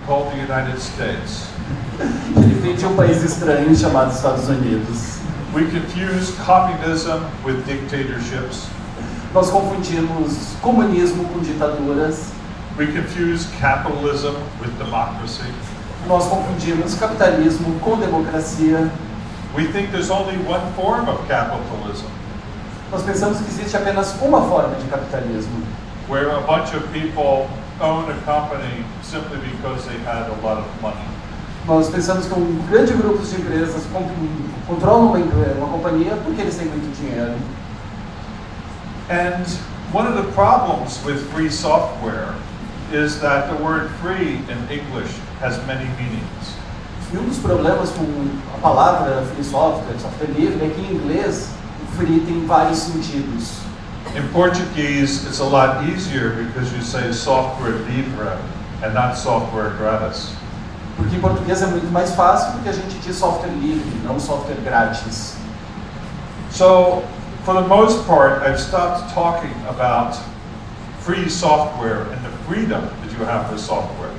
called the United States. Ele vem de um país estranho chamado Estados Unidos. We confuse communism with dictatorships. Nós confundimos comunismo com ditaduras. We confuse capitalism with democracy. Nós confundimos capitalismo com democracia. We think there's only one form of capitalism, Nós pensamos que existe apenas uma forma de capitalismo, where a bunch of people own a company simply because they had a lot of money. Nós pensamos que um grande grupo de empresas controlam uma companhia porque eles têm muito dinheiro. And one of the problems with free software is that the word free in English has many meanings. E um dos problemas com a palavra free software, software livre, é que em inglês free tem vários sentidos. In Portuguese, it's a lot easier because you say software livre and not software grátis. Porque em português é muito mais fácil porque a gente diz software livre, não software grátis. So, for the most part, I've stopped talking about free software and the freedom that you have with software.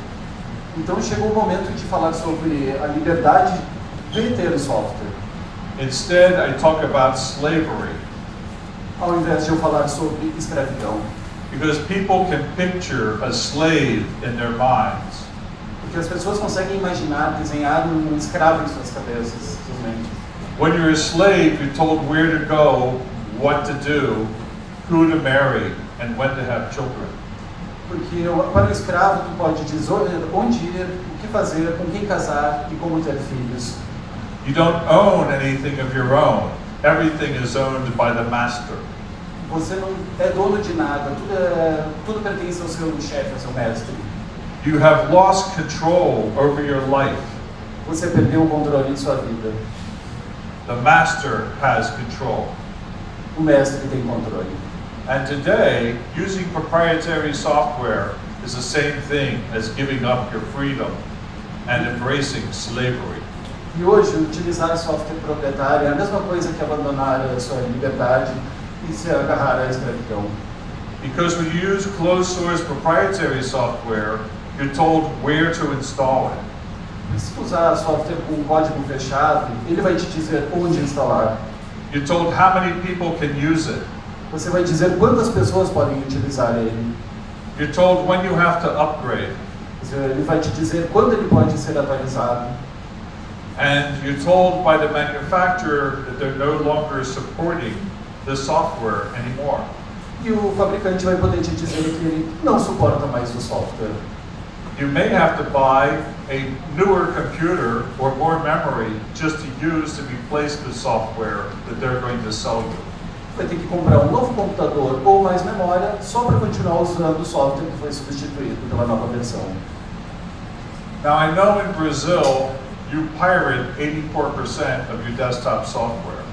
Então chegou o momento de falar sobre a liberdade de ter o software. Instead, I talk about slavery. Ao invés de eu falar sobre escravidão. Because people can picture a slave in their minds. Porque as pessoas conseguem imaginar, desenhar um escravo em suas cabeças, suas mentes. When you're a slave, you're told where to go, what to do, who to marry, and when to have children. Porque para o escravo tu pode dizer onde ir, o que fazer, com quem casar e como ter filhos. You don't own anything of your own. Everything is owned by the master. Você não é dono de nada, tudo pertence ao seu chefe, ao seu mestre. You have lost control over your life. Você perdeu o controle de sua vida. The master has control. O mestre tem controle. And today, using proprietary software is the same thing as giving up your freedom and embracing slavery. E hoje, utilizar software proprietário é a mesma coisa que abandonar a sua liberdade e se agarrar à escravidão. Because when you use closed source proprietary software, you're told where to install it. E se usar software com código fechado, ele vai te dizer onde instalar. You're told how many people can use it. Você vai dizer quantas pessoas podem utilizar ele. You're told when you have to upgrade. Ele vai te dizer quando ele pode ser atualizado. And you're told by the manufacturer that they're no longer supporting the software anymore. E o fabricante vai poder te dizer que ele não suporta mais o software. You may have to buy a newer computer or more memory just to use to replace the software that they're going to sell you. Vai ter que comprar um novo computador ou mais memória só para continuar usando o software que foi substituído pela nova versão. Now I know in Brazil you pirate 84% of your desktop software.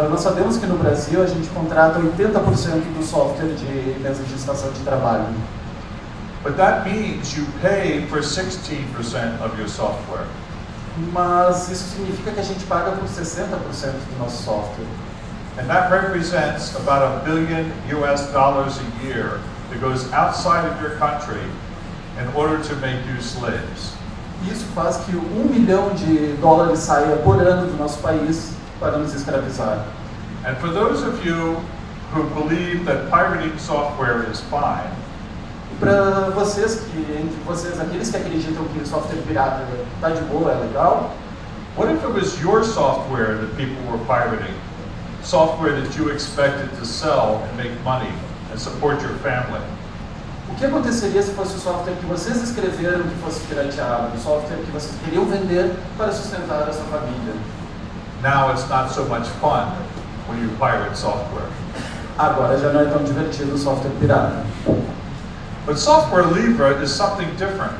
Nós sabemos que no Brasil a gente contrata 80% do software de mesa de estação de trabalho. But that means you pay for 16% of your software. Mas isso significa que a gente paga por 60% do nosso software. And that represents about $1 billion a year that goes outside of your country in order to make you slaves. Isso faz que $1 milhão saia por ano do nosso país para nos escravizar. And for those of you who believe that pirating software is fine, para vocês aqueles que acreditam que o software pirata está de boa, é legal, what if it was your software that people were pirating? Software that you expected to sell and make money and support your family. O que aconteceria se fosse o software que vocês escreveram que fosse pirateado, o software que vocês queriam vender para sustentar a sua família? Now it's not so much fun when you pirate software. Agora já não é tão divertido o software pirata. But software livre is something different.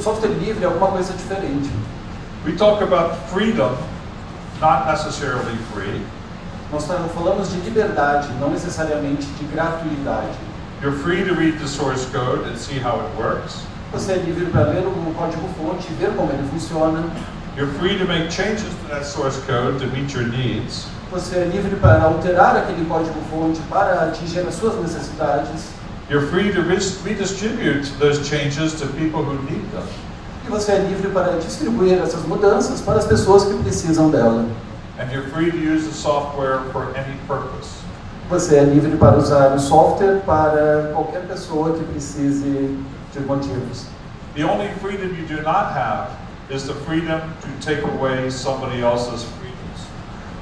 Software livre é alguma coisa diferente. We talk about freedom, not necessarily free. Nós falamos de liberdade, não necessariamente de gratuidade. You're free to read the source code and see how it works. Você é livre para ler o código-fonte e ver como ele funciona. You're free to make changes to that source code to meet your needs. Você é livre para alterar aquele código-fonte para atingir as suas necessidades. You're free to redistribute those changes to people who need them. E você é livre para distribuir essas mudanças para as pessoas que precisam dela. And you're free to use the software for any purpose. Você é livre para usar o software para qualquer pessoa que precise de motivos. The only freedom you do not have is the freedom to take away somebody else's freedoms.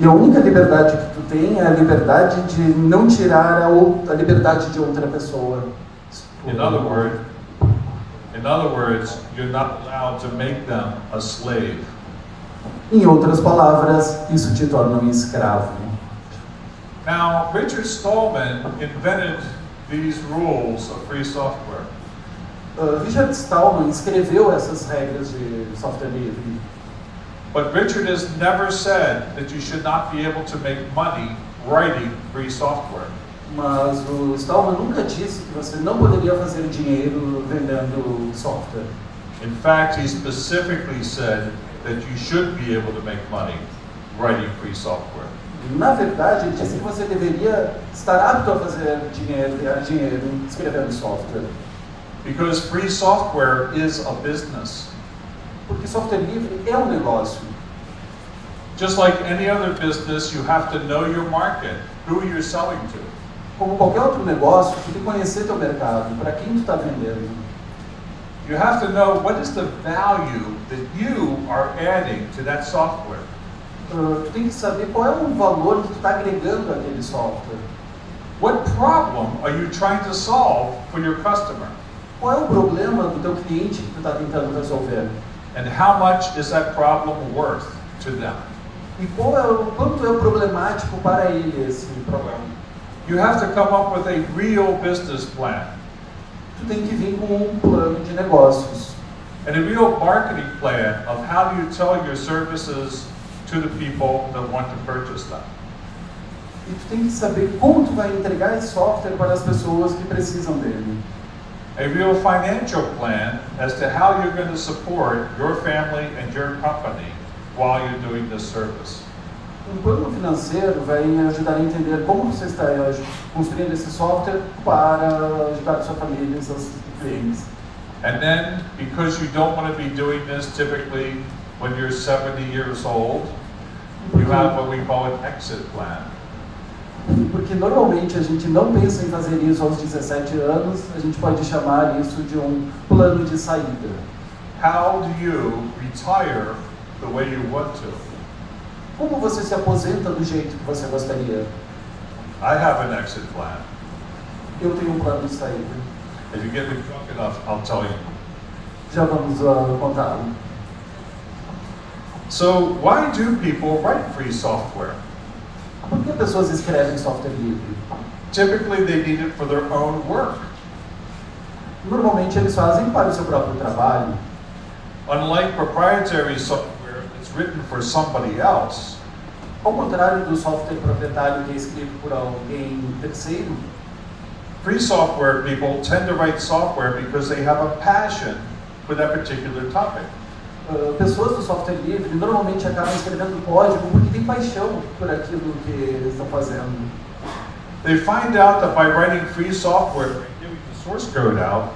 E a única liberdade que tu tem é a liberdade de não tirar a liberdade de outra pessoa. In other words, you're not allowed to make them a slave. Em outras palavras, isso te torna um escravo. Now, Richard Stallman invented these rules of free software. Richard Stallman escreveu essas regras de software livre. But Richard has never said that you should not be able to make money writing free software. Mas o Stallman nunca disse que você não poderia fazer dinheiro vendendo software. In fact, he specifically said that you should be able to make money writing free software. Na verdade, ele disse que você deveria estar apto a fazer dinheiro, ganhar dinheiro escrevendo software. Because free software is a business. Porque software livre é um negócio. Just like any other business, you have to know your market, who you're selling to. Como qualquer outro negócio, tu tem que conhecer teu mercado, para quem tu está vendendo. You have to know what is the value that you are adding to that software. Tu tem que saber qual é o valor que tu está agregando àquele software. What problem are you trying to solve for your customer? Qual é o problema do teu cliente que tu está tentando resolver? And how much is that problem worth to them? E quanto é o problemático para ele esse problema? You have to come up with a real business plan. Tu tem que vir com um plano de negócios. And a real marketing plan of how do you tell your services to the people that want to purchase them. E tu tem que saber como tu vai entregar esse software para as pessoas que precisam dele. A real financial plan as to how you're going to support your family and your company while you're doing this service. Um plano financeiro vai ajudar a entender como você está construindo esse software para ajudar a sua família e seus clientes. And then, because you don't want to be doing this typically when you're 70 years old, you have what we call an exit plan. Porque normalmente a gente não pensa em fazer isso aos 17 anos, a gente pode chamar isso de um plano de saída. How do you retire the way you want to? Como você se aposenta do jeito que você gostaria? I have an exit plan. Eu tenho um plano de saída. If you get me drunk enough, I'll tell you. Já vamos contá-lo. So, why do people write free software? Por que pessoas escrevem software livre? Typically, they need it for their own work. Normalmente eles fazem para o seu próprio trabalho. Unlike proprietary software that's written for somebody else, Ao contrário do software proprietário que é escrito por alguém terceiro, free software people tend to write software because they have a passion for that particular topic. Pessoas do software livre normalmente acabam escrevendo código porque têm paixão por aquilo que eles estão fazendo. They find out that by writing free software and giving the source code out,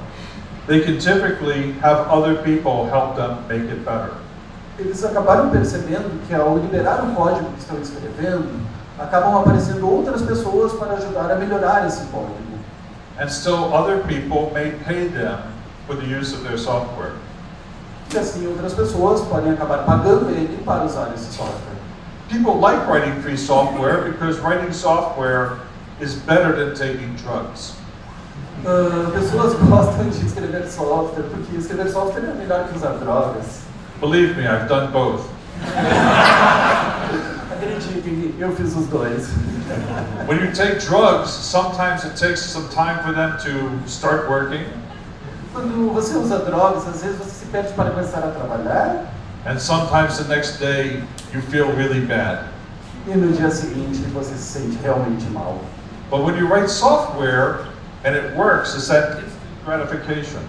they can typically have other people help them make it better. Eles acabaram percebendo que ao liberar o código que estão escrevendo, acabam aparecendo outras pessoas para ajudar a melhorar esse código. And still other people may pay them for the use of their software. E assim outras pessoas podem acabar pagando ele para usar esse software. People like writing free software because writing software is better than taking drugs. Pessoas gostam de escrever software porque escrever software é melhor que usar drogas. Believe me, I've done both. Acreditem, eu fiz os dois. When you take drugs, sometimes it takes some time for them to start working. Quando você usa drogas, às vezes você se perde para começar a trabalhar. And sometimes the next day you feel really bad. E no dia seguinte você se sente realmente mal. But when you write software and it works, it's that instant gratification.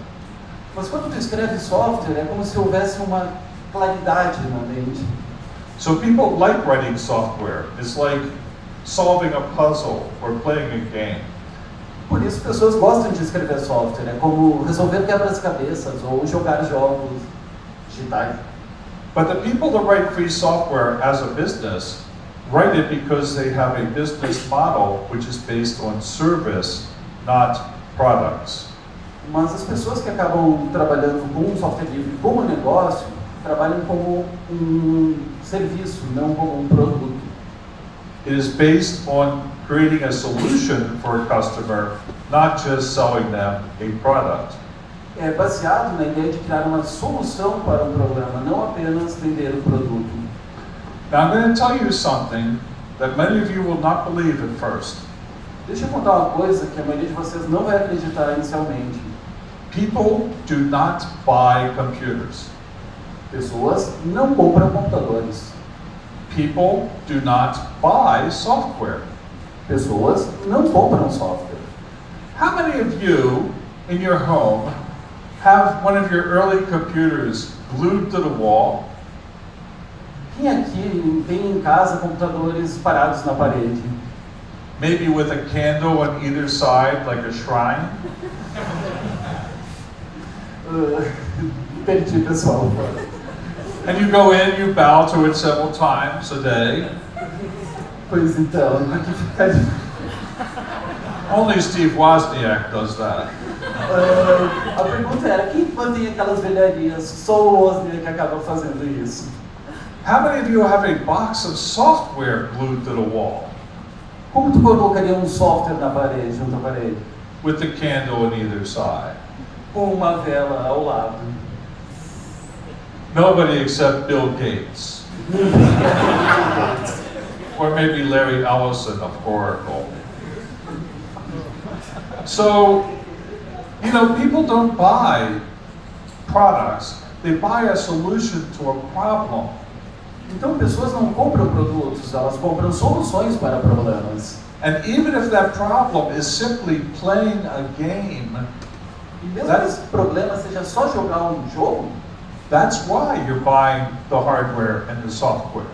Mas quando tu escreve software, é como se houvesse uma claridade na mente. So people like writing software. It's like solving a puzzle or playing a game. Por isso, pessoas gostam de escrever software, é como resolver quebra-cabeças ou jogar jogos digitais. But the people that write free software as a business write it because they have a business model which is based on service, not products. Mas as pessoas que acabam trabalhando com um software livre como negócio, trabalham como um serviço, não como um produto. It is based on creating a solution for a customer, not just selling them a product. É baseado na ideia de criar uma solução para um problema, não apenas vender o produto. Now I'm going to tell you something that many of you will not believe at first. Deixa eu contar uma coisa que a maioria de vocês não vai acreditar inicialmente. People do not buy computers. Pessoas não compram computadores. People do not buy software. Pessoas não compram software. How many of you in your home have one of your early computers glued to the wall? Quem aqui tem em casa computadores parados na parede? Maybe with a candle on either side, like a shrine? Perdi, pessoal. And you go in, you bow to it several times a day. Pois então, aqui fica de... Only Steve Wozniak does that. A pergunta era, quem mantém aquelas velharias? Só o Wozniak que acaba fazendo isso. How many of you have a box of software glued to the wall? Como tu colocaria um software na parede, junto à parede? With the candle on either side? Com uma vela ao lado. Nobody except Bill Gates. Or maybe Larry Ellison of Oracle. So, you know, people don't buy products, they buy a solution to a problem. Então, pessoas não compram produtos, elas compram soluções para problemas. And even if that problem is simply playing a game, E mesmo que esse problema seja só jogar um jogo, that's why you're buying the hardware and the software.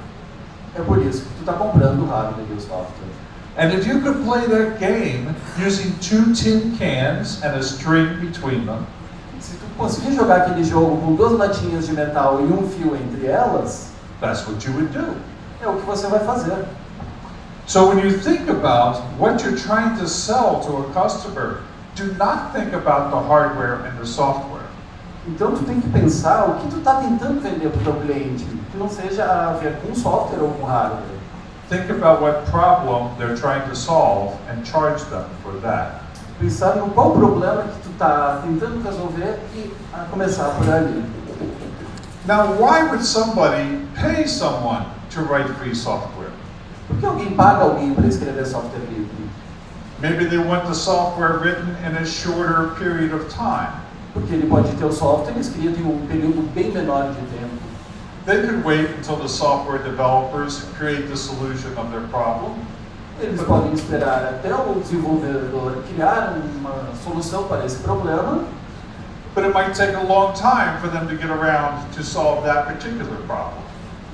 é por isso que tu está comprando o hardware e o software. And if you could play that game using 2 tin cans and a string between them, Se tu conseguir jogar aquele jogo com 2 latinhas de metal e um fio entre elas, that's what you would do. é o que você vai fazer. So when you think about what you're trying to sell to a customer, do not think about the hardware and the software. Então tu tem que pensar o que tu está tentando vender para o teu cliente, que não seja a ver com software ou com hardware. Think about what problem they're trying to solve and charge them for that. Pensar no qual problema que tu está tentando resolver e começar por ali. Now, why would somebody pay someone to write free software? Por que alguém paga alguém para escrever software livre? Maybe they want the software written in a shorter period of time. Porque ele pode ter o software escrito em um período bem menor de tempo. They could wait until the software developers create the solution of their problem. Eles podem esperar até o desenvolvedor criar uma solução para esse problema, But it might take a long time for them to get around to solve that particular problem.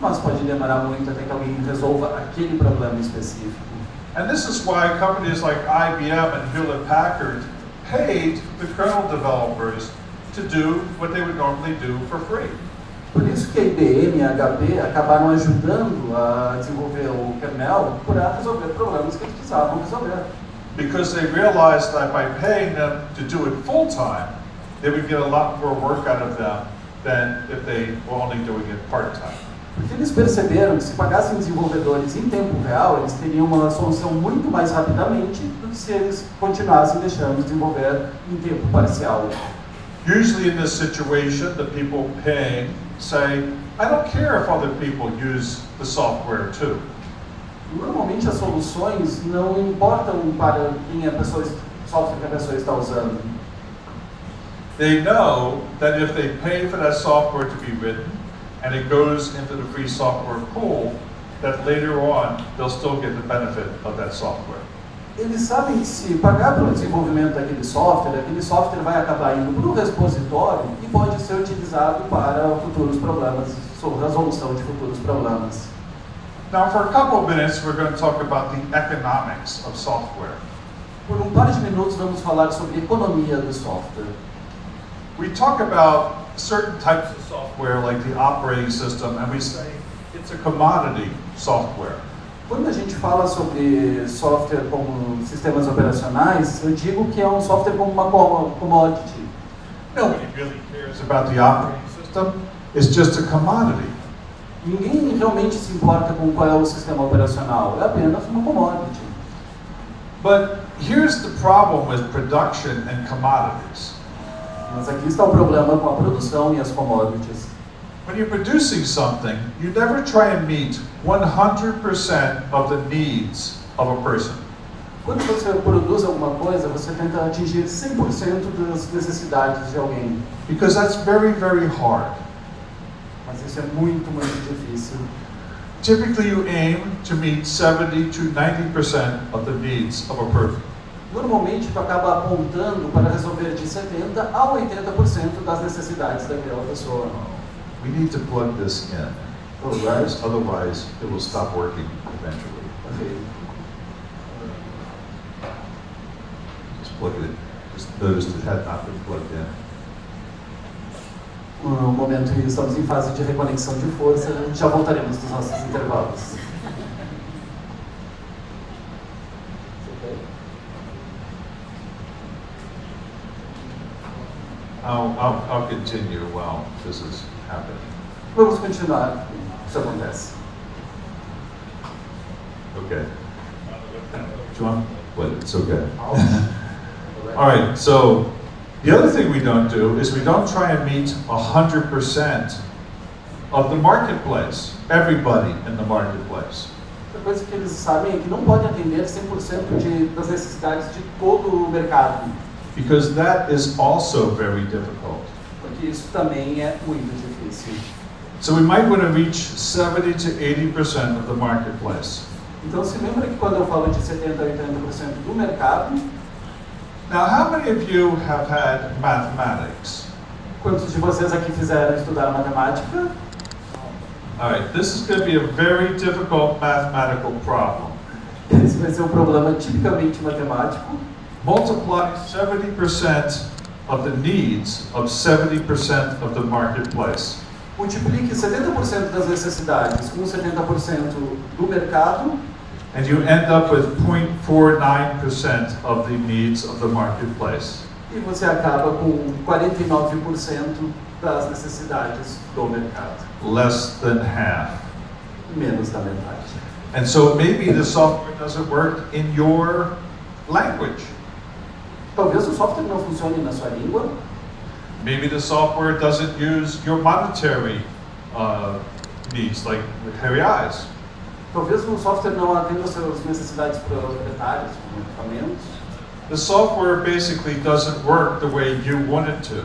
mas pode demorar muito até que alguém resolva aquele problema específico. And this is why companies like IBM and Hewlett-Packard paid the kernel developers to do what they would normally do for free. Por isso que a IBM e a HP acabaram ajudando a desenvolver o kernel para resolver problemas que eles precisavam resolver. Because they realized that by paying them to do it full time, they would get a lot more work out of them than if they were only doing it part time. Porque eles perceberam que se pagassem desenvolvedores em tempo real, eles teriam uma solução muito mais rapidamente do que se eles continuassem deixando de desenvolver em tempo parcial. Usually in this situation, the people paying say, I don't care if other people use the software too. Normalmente as soluções não importam para quem a pessoa, software que a pessoa está usando. They know that if they pay for that software to be written and it goes into the free software pool, that later on they'll still get the benefit of that software. Eles sabem que se pagar pelo desenvolvimento daquele software vai acabar indo para o repositório e pode ser utilizado para futuros problemas, resolução de futuros problemas. Now for a couple of minutes we're going to talk about the economics of software. Por par de minutos vamos falar sobre economia do software. We talk about certain types of software like the operating system, and we say it's a commodity software. Quando a gente fala sobre software como sistemas operacionais, eu digo que é um software como uma commodity. Nobody really cares about the operating system. It's just a commodity. Ninguém realmente se importa com qual é o sistema operacional, é apenas uma commodity. But here's the problem with production and commodities. Mas aqui está o problema com a produção e as commodities. When you're producing something, you never try and meet 100% of the needs of a person. Quando você produz alguma coisa, você tenta atingir 100% das necessidades de alguém. Because that's very, very hard. Mas isso é muito, muito difícil. Typically you aim to meet 70 to 90% of the needs of a person. Normalmente tu acaba apontando para resolver de 70 a 80% das necessidades daquela pessoa. We need to plug this in. Otherwise it will stop working eventually. Okay. Just plug it in. Just noticed it had not been plugged in. No momento que estamos em fase de reconexão de força, já voltaremos dos nossos intervalos. I'll continue while this is happening. Vamos continuar. Isso acontece. Okay. John? But it's okay. All right, so the other thing we don't do is we don't try and meet 100% of the marketplace, everybody in the marketplace. A coisa que eles sabem é que não podem atender 100% das necessidades de todo o mercado. Because that is also very difficult. Porque isso também é muito difícil. So we might want to reach 70 to 80% of the marketplace. Então se lembra que quando eu falo de 70 a 80% do mercado, now how many of you have had mathematics? quantos de vocês aqui fizeram estudar matemática? All right, this is going to be a very difficult mathematical problem. Esse vai ser um problema tipicamente matemático. Multiply 70% of the needs of 70% of the marketplace. Multiplique 70% das necessidades com 70% do mercado. And you end up with 0.49% of the needs of the marketplace. E você acaba com 49% das necessidades do mercado. Less than half. Menos da metade. And so maybe the software doesn't work in your language. Talvez o software não funcione na sua língua. Maybe the software doesn't use your monetary needs, like reais. Talvez o software não atenda as suas necessidades proprietárias, como equipamentos. The software basically doesn't work the way you want it to.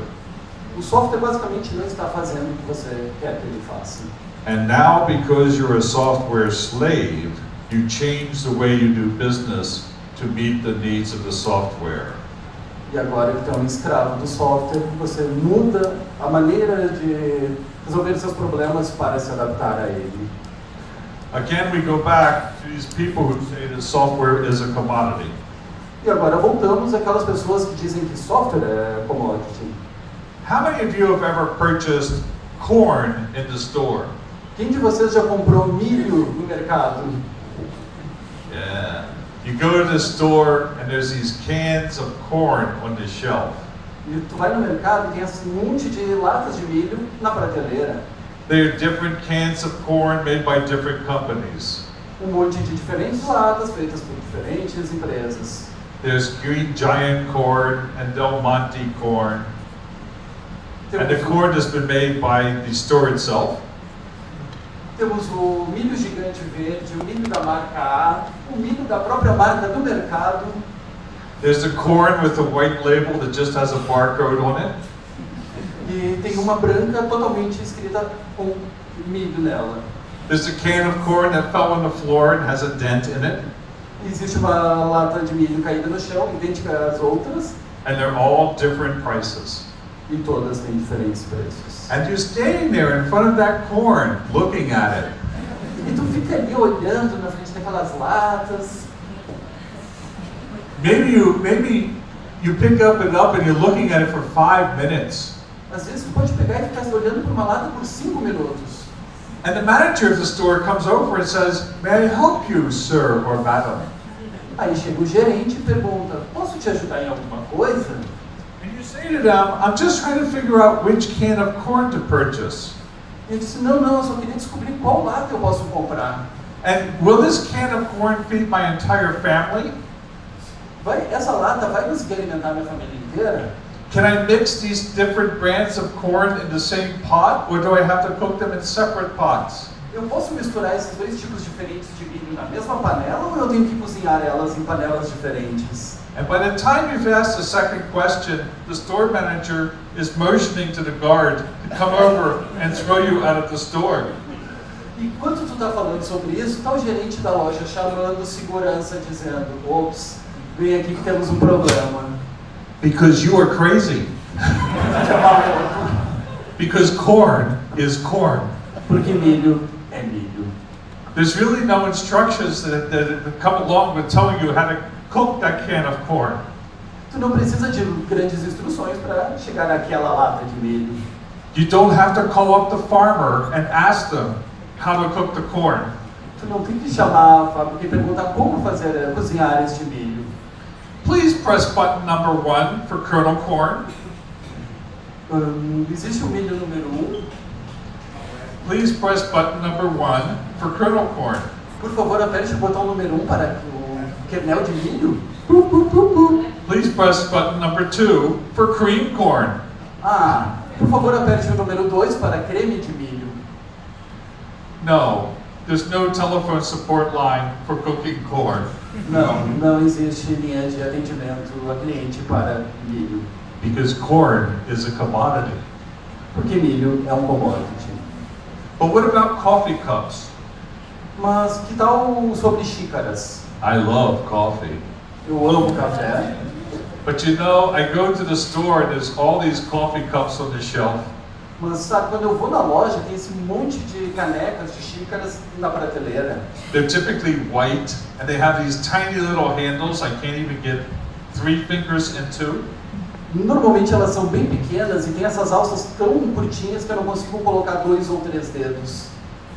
O software basicamente não está fazendo o que você quer que ele faça. And now, because you're a software slave, you change the way you do business to meet the needs of the software. E agora que é um escravo do software, você muda a maneira de resolver seus problemas para se adaptar a ele. Again, we go back to these people who say that software is a commodity. E agora voltamos àquelas pessoas que dizem que software é commodity. How many of you have ever purchased corn in the store? Quem de vocês já comprou milho no mercado? Yeah. You go to the store and there's these cans of corn on the shelf. E tu vai no mercado e tem esse monte de latas de milho na prateleira. They are different cans of corn made by different companies. Monte de diferentes latas feitas por diferentes empresas. There's Green Giant corn and Del Monte corn. And the corn has been made by the store itself. Temos o milho gigante verde, o milho da marca A, o milho da própria marca do mercado. There's the corn with the white label that just has a barcode on it. E tem uma branca totalmente escrita com milho nela. There's a can of corn that fell on the floor and has a dent in it. Existe uma lata de milho caída no chão, idêntica às outras. And they're all different prices. E todas têm diferentes preços. And you're standing there in front of that corn, looking at it. E tu fica ali olhando na frente daquelas latas. Maybe you pick it up and you're looking at it for 5 minutes. Às vezes você pode pegar e ficar olhando para uma lata por 5 minutos. And the manager of the store comes over and says, "May I help you, sir or madam?" Aí chega o gerente e pergunta, posso te ajudar em alguma coisa? And you say to them, "I'm just trying to figure out which can of corn to purchase." E ele disse, não, eu só queria descobrir qual lata eu posso comprar. And will this can of corn feed my entire family? Essa lata vai conseguir alimentar minha família inteira? Can I mix these different brands of corn in the same pot, or do I have to cook them in separate pots? Eu posso misturar esses dois tipos diferentes de milho na mesma panela ou eu tenho que cozinhar elas em panelas diferentes? And by the time you've asked the second question, the store manager is motioning to the guard to come over and throw you out of the store. E quando tu está falando sobre isso, está o gerente da loja chamando segurança, dizendo, ops, vem aqui que temos um problema. Because you are crazy. Because corn is corn. Porque milho é milho. There's really no instructions that come along with telling you how to cook that can of corn. Tu não precisa de grandes instruções para chegar naquela lata de milho. You don't have to call up the farmer and ask them how to cook the corn. Tu não tem que chamar a fábrica e perguntar como cozinhar este milho. Please press button number 1 for kernel corn. Existe o milho número 1? Please press button number 1 for kernel corn. Por favor, aperte o botão número 1 para o kernel de milho. Please press button number 2 for cream corn. Por favor, aperte o número 2 para creme de milho. No, there's no telephone support line for cooking corn. Não existe linha de atendimento a cliente para milho. Because corn is a commodity. Porque milho é um commodity. But what about coffee cups? Mas que tal sobre xícaras? I love coffee. Eu amo café. But you know, I go to the store and there's all these coffee cups on the shelf. Mas sabe, quando eu vou na loja, tem esse monte de canecas, de xícaras na prateleira. They're typically white and they have these tiny little handles I can't even get 3 fingers into. Normalmente elas são bem pequenas e tem essas alças tão curtinhas que eu não consigo colocar 2 ou 3 dedos.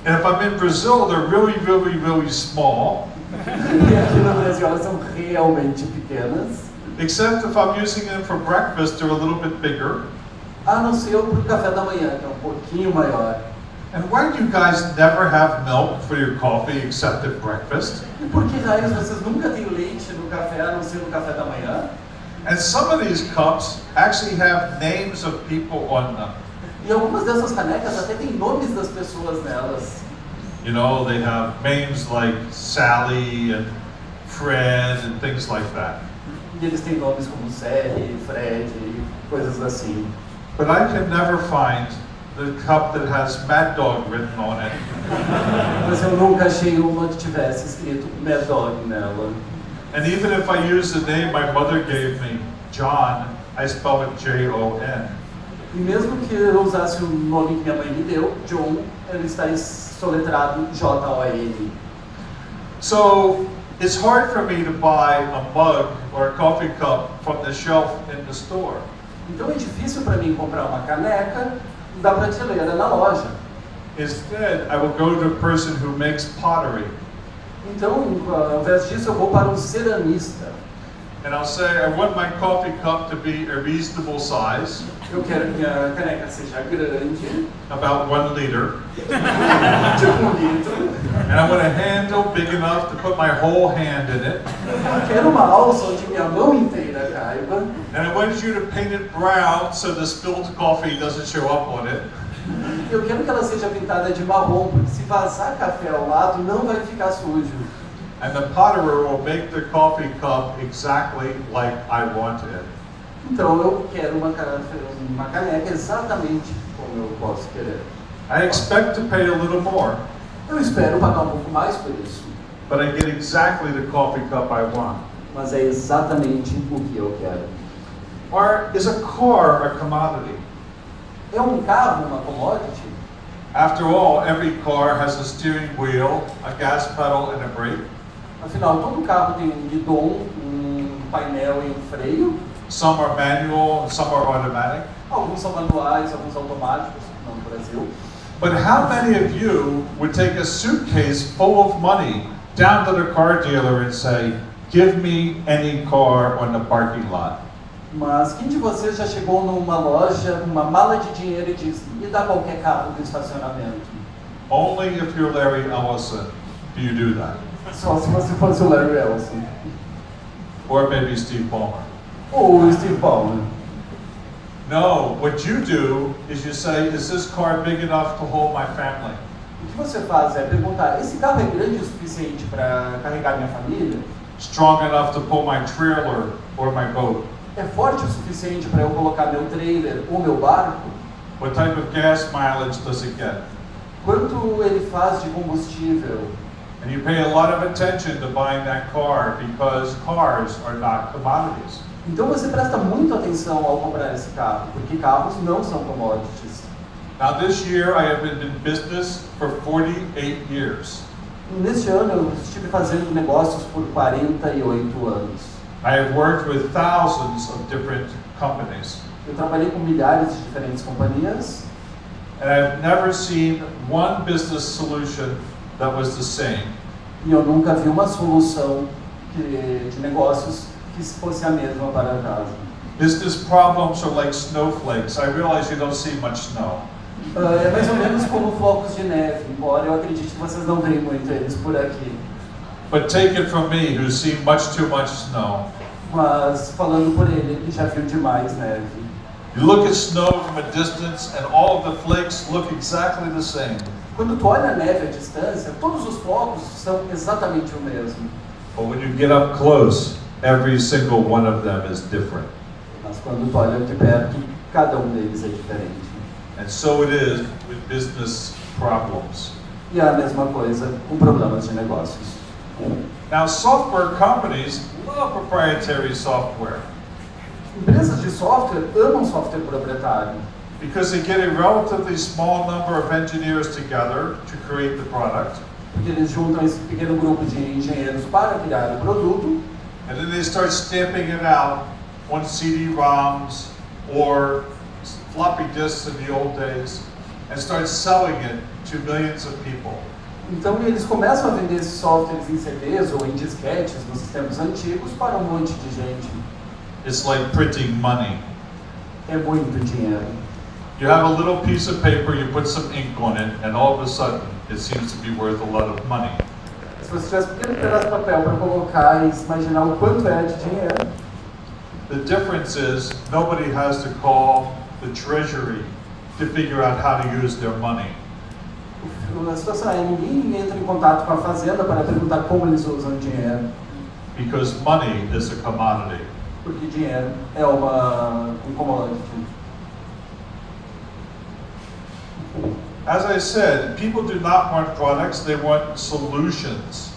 And if I'm in Brazil, they're really, really, really small. E aqui no Brasil elas são realmente pequenas. Except if I'm using them for breakfast, they're a little bit bigger. A não ser para o café da manhã, que é um pouquinho maior. And why do you guys never have milk for your coffee except at breakfast? E por que raios vocês nunca têm leite no café, a não ser no café da manhã? And some of these cups actually have names of people on them. E algumas dessas canecas até têm nomes das pessoas nelas. You know, they have names like Sally and Fred and things like that. E eles têm nomes como Sally, Fred, coisas assim. But I can never find the cup that has Mad Dog written on it. Mas eu nunca achei uma que tivesse escrito Mad Dog nela. And even if I use the name my mother gave me, John, I spell it J-O-N. E mesmo que eu usasse o nome que minha mãe me deu, John, ele está soletrado J-O-N. So it's hard for me to buy a mug or a coffee cup from the shelf in the store. Então é difícil para mim comprar uma caneca da prateleira na loja. Instead, I will go to a person who makes pottery. Então, ao invés disso, eu vou para um ceramista. And I'll say, I want my coffee cup to be a reasonable size. Eu quero que a caneca seja grande, about 1 liter. tipo 1 litro. And I want a handle big enough to put my whole hand in it. Eu quero uma alça onde minha mão inteira caiba. And I want you to paint it brown so the spilled coffee doesn't show up on it. Eu quero que ela seja pintada de marrom, porque se vazar café ao lado, não vai ficar sujo. And the potterer will make the coffee cup exactly like I want it. Então eu quero uma caneca exatamente como eu posso querer. I expect to pay a little more, Eu espero pagar um pouco mais por isso, but I get exactly the coffee cup I want. mas é exatamente o que eu quero. Or is a car a commodity? É um carro uma commodity? After all, every car has a steering wheel, a gas pedal, and a brake. Afinal, todo carro tem um guidão, painel e um freio. Some are manual, and some are automatic. Alguns são manuais, alguns automáticos, não no Brasil. But how many of you would take a suitcase full of money down to the car dealer and say, give me any car on the parking lot? Mas quem de vocês já chegou numa loja, uma mala de dinheiro e disse, me dá qualquer carro do estacionamento? Only if you're Larry Ellison do you do that. Só se você fosse o Larry Ellison. Or maybe Steve Ballmer. Ou o Steve Ballmer. No, what you do is you say, is this car big enough to hold my family? O que você faz é perguntar, esse carro é grande o suficiente para carregar minha família? Strong enough to pull my trailer or my boat? É forte o suficiente para eu colocar meu trailer ou meu barco? What type of gas mileage does it get? Quanto ele faz de combustível? And you pay a lot of attention to buying that car because cars are not commodities. Então você presta muita atenção ao comprar esse carro, porque carros não são commodities. Now this year I have been in business for 48 years. Neste ano eu estive fazendo negócios por 48 anos. I have worked with thousands of different companies. Eu trabalhei com milhares de diferentes companhias. And I've never seen one business solution that was the same. E eu nunca vi uma solução de negócios que fosse a mesma para casa. Business problems are like snowflakes. I realize you don't see much snow. É mais ou menos como flocos de neve, embora eu acredite que vocês não veem muito eles por aqui. But take it from me, who's seen much too much snow. Mas falando por ele que já viu demais neve. You look at snow from a distance and all of the flakes look exactly the same. Quando tu olha a neve à distância, todos os flocos são exatamente o mesmo. But when you get up close, every single one of them is different. Mas quando tu olha de perto, cada deles é diferente. And so it is with business problems. E é a mesma coisa com problemas de negócios. Now, software companies love proprietary software Empresas de software amam software proprietário, because they get a relatively small number of engineers together to create the product. porque eles juntam esse pequeno grupo de engenheiros para criar o produto, And then they start stamping it out on CD-ROMs or floppy disks in the old days and start selling it to millions of people. então eles começam a vender esses softwares em CDs ou em disquetes nos sistemas antigos para um monte de gente. It's like printing money. É muito dinheiro. You have a little piece of paper, you put some ink on it, and all of a sudden it seems to be worth a lot of money. Se você tivesse um pequeno pedaço de papel para colocar e imaginar o quanto é de dinheiro, The difference is nobody has to call the treasury to figure out how to use their money. a situação é ninguém entra em contato com a fazenda para perguntar como eles usam o dinheiro, Because money is a commodity. porque dinheiro é um commodity. As I said, people do not want products, they want solutions.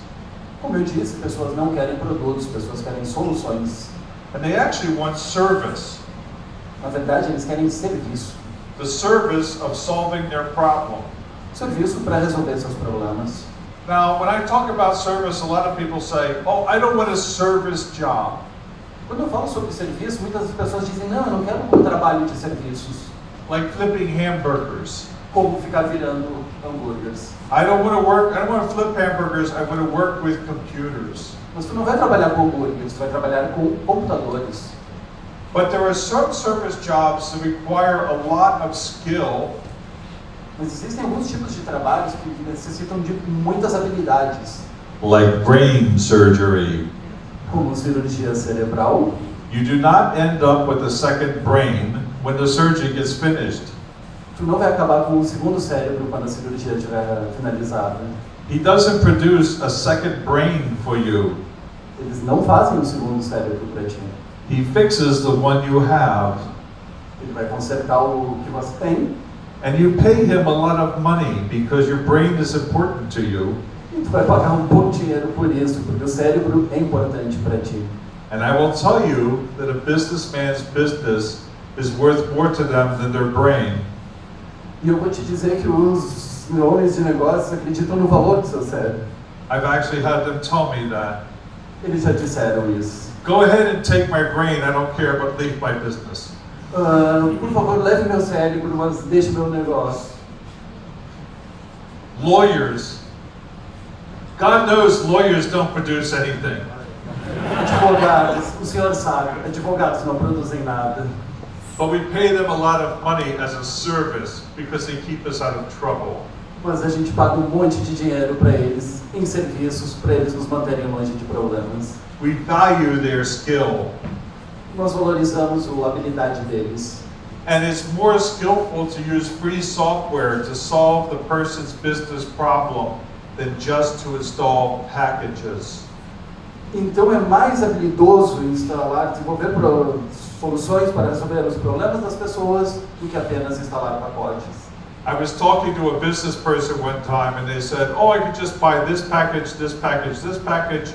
Como eu disse, pessoas não querem produtos, pessoas querem soluções. And they actually want service. Na verdade, eles querem serviço. The service of solving their problem. Serviço para resolver seus problemas. Now, when I talk about service, a lot of people say, oh, I don't want a service job. Quando eu falo sobre serviço, muitas pessoas dizem, não, eu não quero um trabalho de serviços, Like flipping hamburgers. como ficar virando hambúrgueres. I don't want to flip hamburgers, I want to work with computers. Mas tu não vai trabalhar com hambúrgueres, tu vai trabalhar com computadores. But there are some service jobs that require a lot of skill, Mas existem alguns tipos de trabalhos que necessitam de muitas habilidades, like brain surgery. como cirurgia cerebral. You do not end up with a second brain when the surgery gets finished. Tu não vai acabar com um segundo cérebro quando a cirurgia estiver finalizada. He doesn't produce a second brain for you. Eles não fazem um segundo cérebro para ti. He fixes the one you have, Ele vai consertar o que você tem and you pay him a lot of money because your brain is important to you. e tu vai pagar um bom dinheiro por isso, porque o cérebro é importante para ti. And I will tell you that a businessman's business is worth more to them than their brain. E eu vou te dizer que os homens de negócios acreditam no valor do seu cérebro. I've actually had them tell me that. Eles já disseram isso. Go ahead and take my brain, I don't care, but leave my business. Por favor, leve meu cérebro, mas deixe meu negócio. Lawyers, God knows lawyers don't produce anything. Advogados, o senhor sabe, advogados não produzem nada. But we pay them a lot of money as a service because they keep us out of trouble. Mas a gente paga um monte de dinheiro para eles, em serviços, para eles nos manterem longe de problemas. We value their skill. Nós valorizamos a habilidade deles. And it's more skillful to use free software to solve the person's business problem than just to install packages. Então é mais habilidoso instalar, desenvolver soluções para resolver os problemas das pessoas do que apenas instalar pacotes. I was talking to a business person one time and they said, oh, I could just buy this package, this package, this package,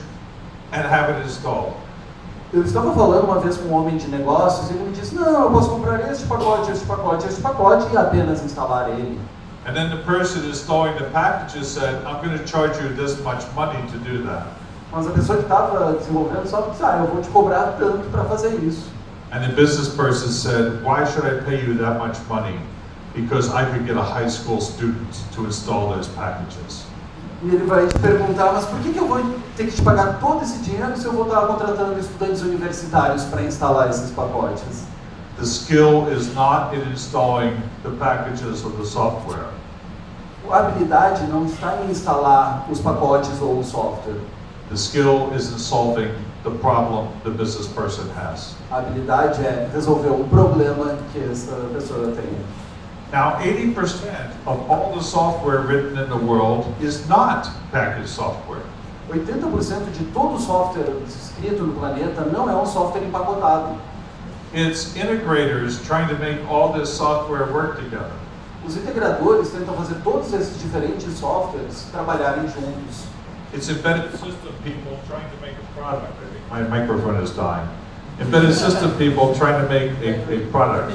and have it installed. Eu estava falando uma vez com um homem de negócios e ele me disse, não, eu posso comprar este pacote, este pacote, este pacote e apenas instalar ele. And then the person installing the packages said, I'm going to charge you this much money to do that. Mas a pessoa que estava desenvolvendo só disse, eu vou te cobrar tanto para fazer isso. And the business person said, why should I pay you that much money? Because I could get a high school student to install those packages. E ele vai te perguntar, mas por que eu vou ter que te pagar todo esse dinheiro se eu vou estar contratando estudantes universitários para instalar esses pacotes? The skill is not in installing the packages of the software. A habilidade não está em instalar os pacotes ou o software. The skill is in solving the problem the business person has. A habilidade é resolver um problema que essa pessoa tem. Now, 80% of all the software written in the world is not packaged software. 80% de todo o software escrito no planeta não é um software empacotado. It's integrators trying to make all this software work together. Os integradores tentam fazer todos esses diferentes softwares trabalharem juntos. It's embedded system people trying to make a product. I think my microphone is dying. Embedded system people trying to make a product.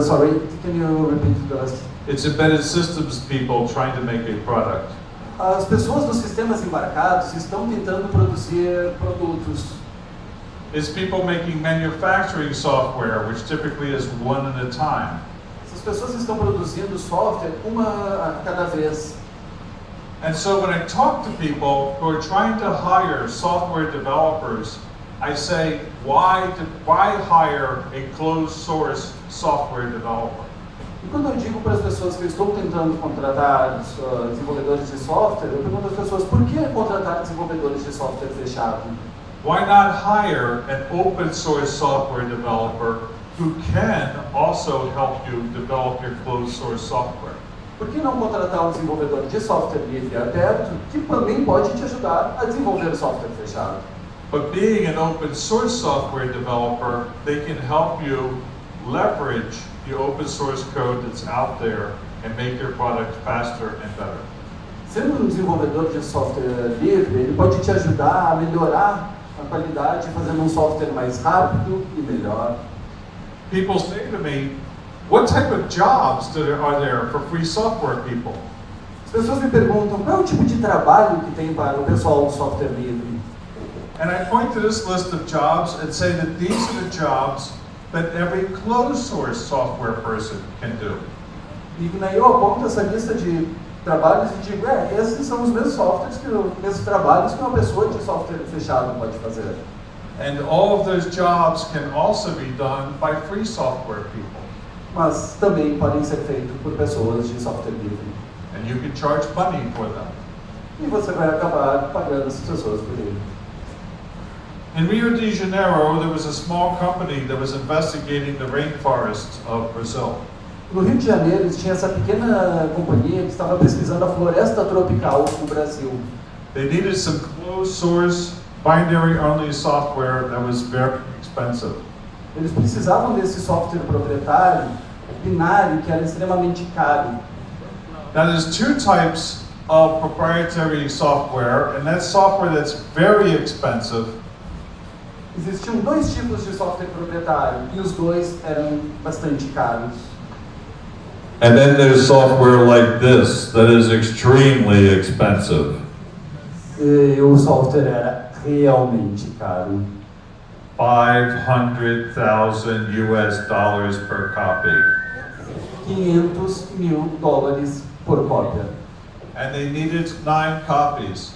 Sorry, can you repeat the last? It's embedded systems people trying to make a product. As pessoas dos sistemas embarcados estão tentando produzir produtos. It's people making manufacturing software, which typically is one at a time. Essas pessoas estão produzindo software uma a cada vez. And so when I talk to people who are trying to hire software developers, I say, why hire a closed source software developer? E quando eu digo para as pessoas que eu estou tentando contratar desenvolvedores de software, eu pergunto às pessoas, por que contratar desenvolvedores de software fechado? Why not hire an open source software developer who can also help you develop your closed source software? Por que não contratar um desenvolvedor de software livre e aberto que também pode te ajudar a desenvolver software fechado? But being an open source software developer, they can help you leverage the open source code that's out there and make your product faster and better. Sendo um desenvolvedor de software livre, ele pode te ajudar a melhorar a qualidade fazendo um software mais rápido e melhor. People say to me, what type of jobs are there for free software people? As pessoas me perguntam qual é o tipo de trabalho que tem para o pessoal do software livre. And I point to this list of jobs and say that these are the jobs that every closed source software person can do. E daí eu aponto essa lista de trabalhos e digo, esses são os mesmos softwares, mesmos trabalhos que uma pessoa de software fechado pode fazer. And all of those jobs can also be done by free software people. Mas também podem ser feitos por pessoas de software livre. And you can charge money for them. E você vai acabar pagando essas pessoas por ele. In Rio de Janeiro, there was a small company that was investigating the rainforests of Brazil. No Rio de Janeiro, tinha essa pequena companhia que estava pesquisando a floresta tropical no Brasil. They needed some closed source, binary-only software that was very expensive. Eles precisavam desse software proprietário, binário, que era extremamente caro. Now, there's two types of proprietary software, and that's software that's very expensive. Existiam dois tipos de software proprietário, e os dois eram bastante caros. And then there's software like this that is extremely expensive. E o software era realmente caro. $500,000 per copy. $500.000 por cópia. And they needed 9 copies.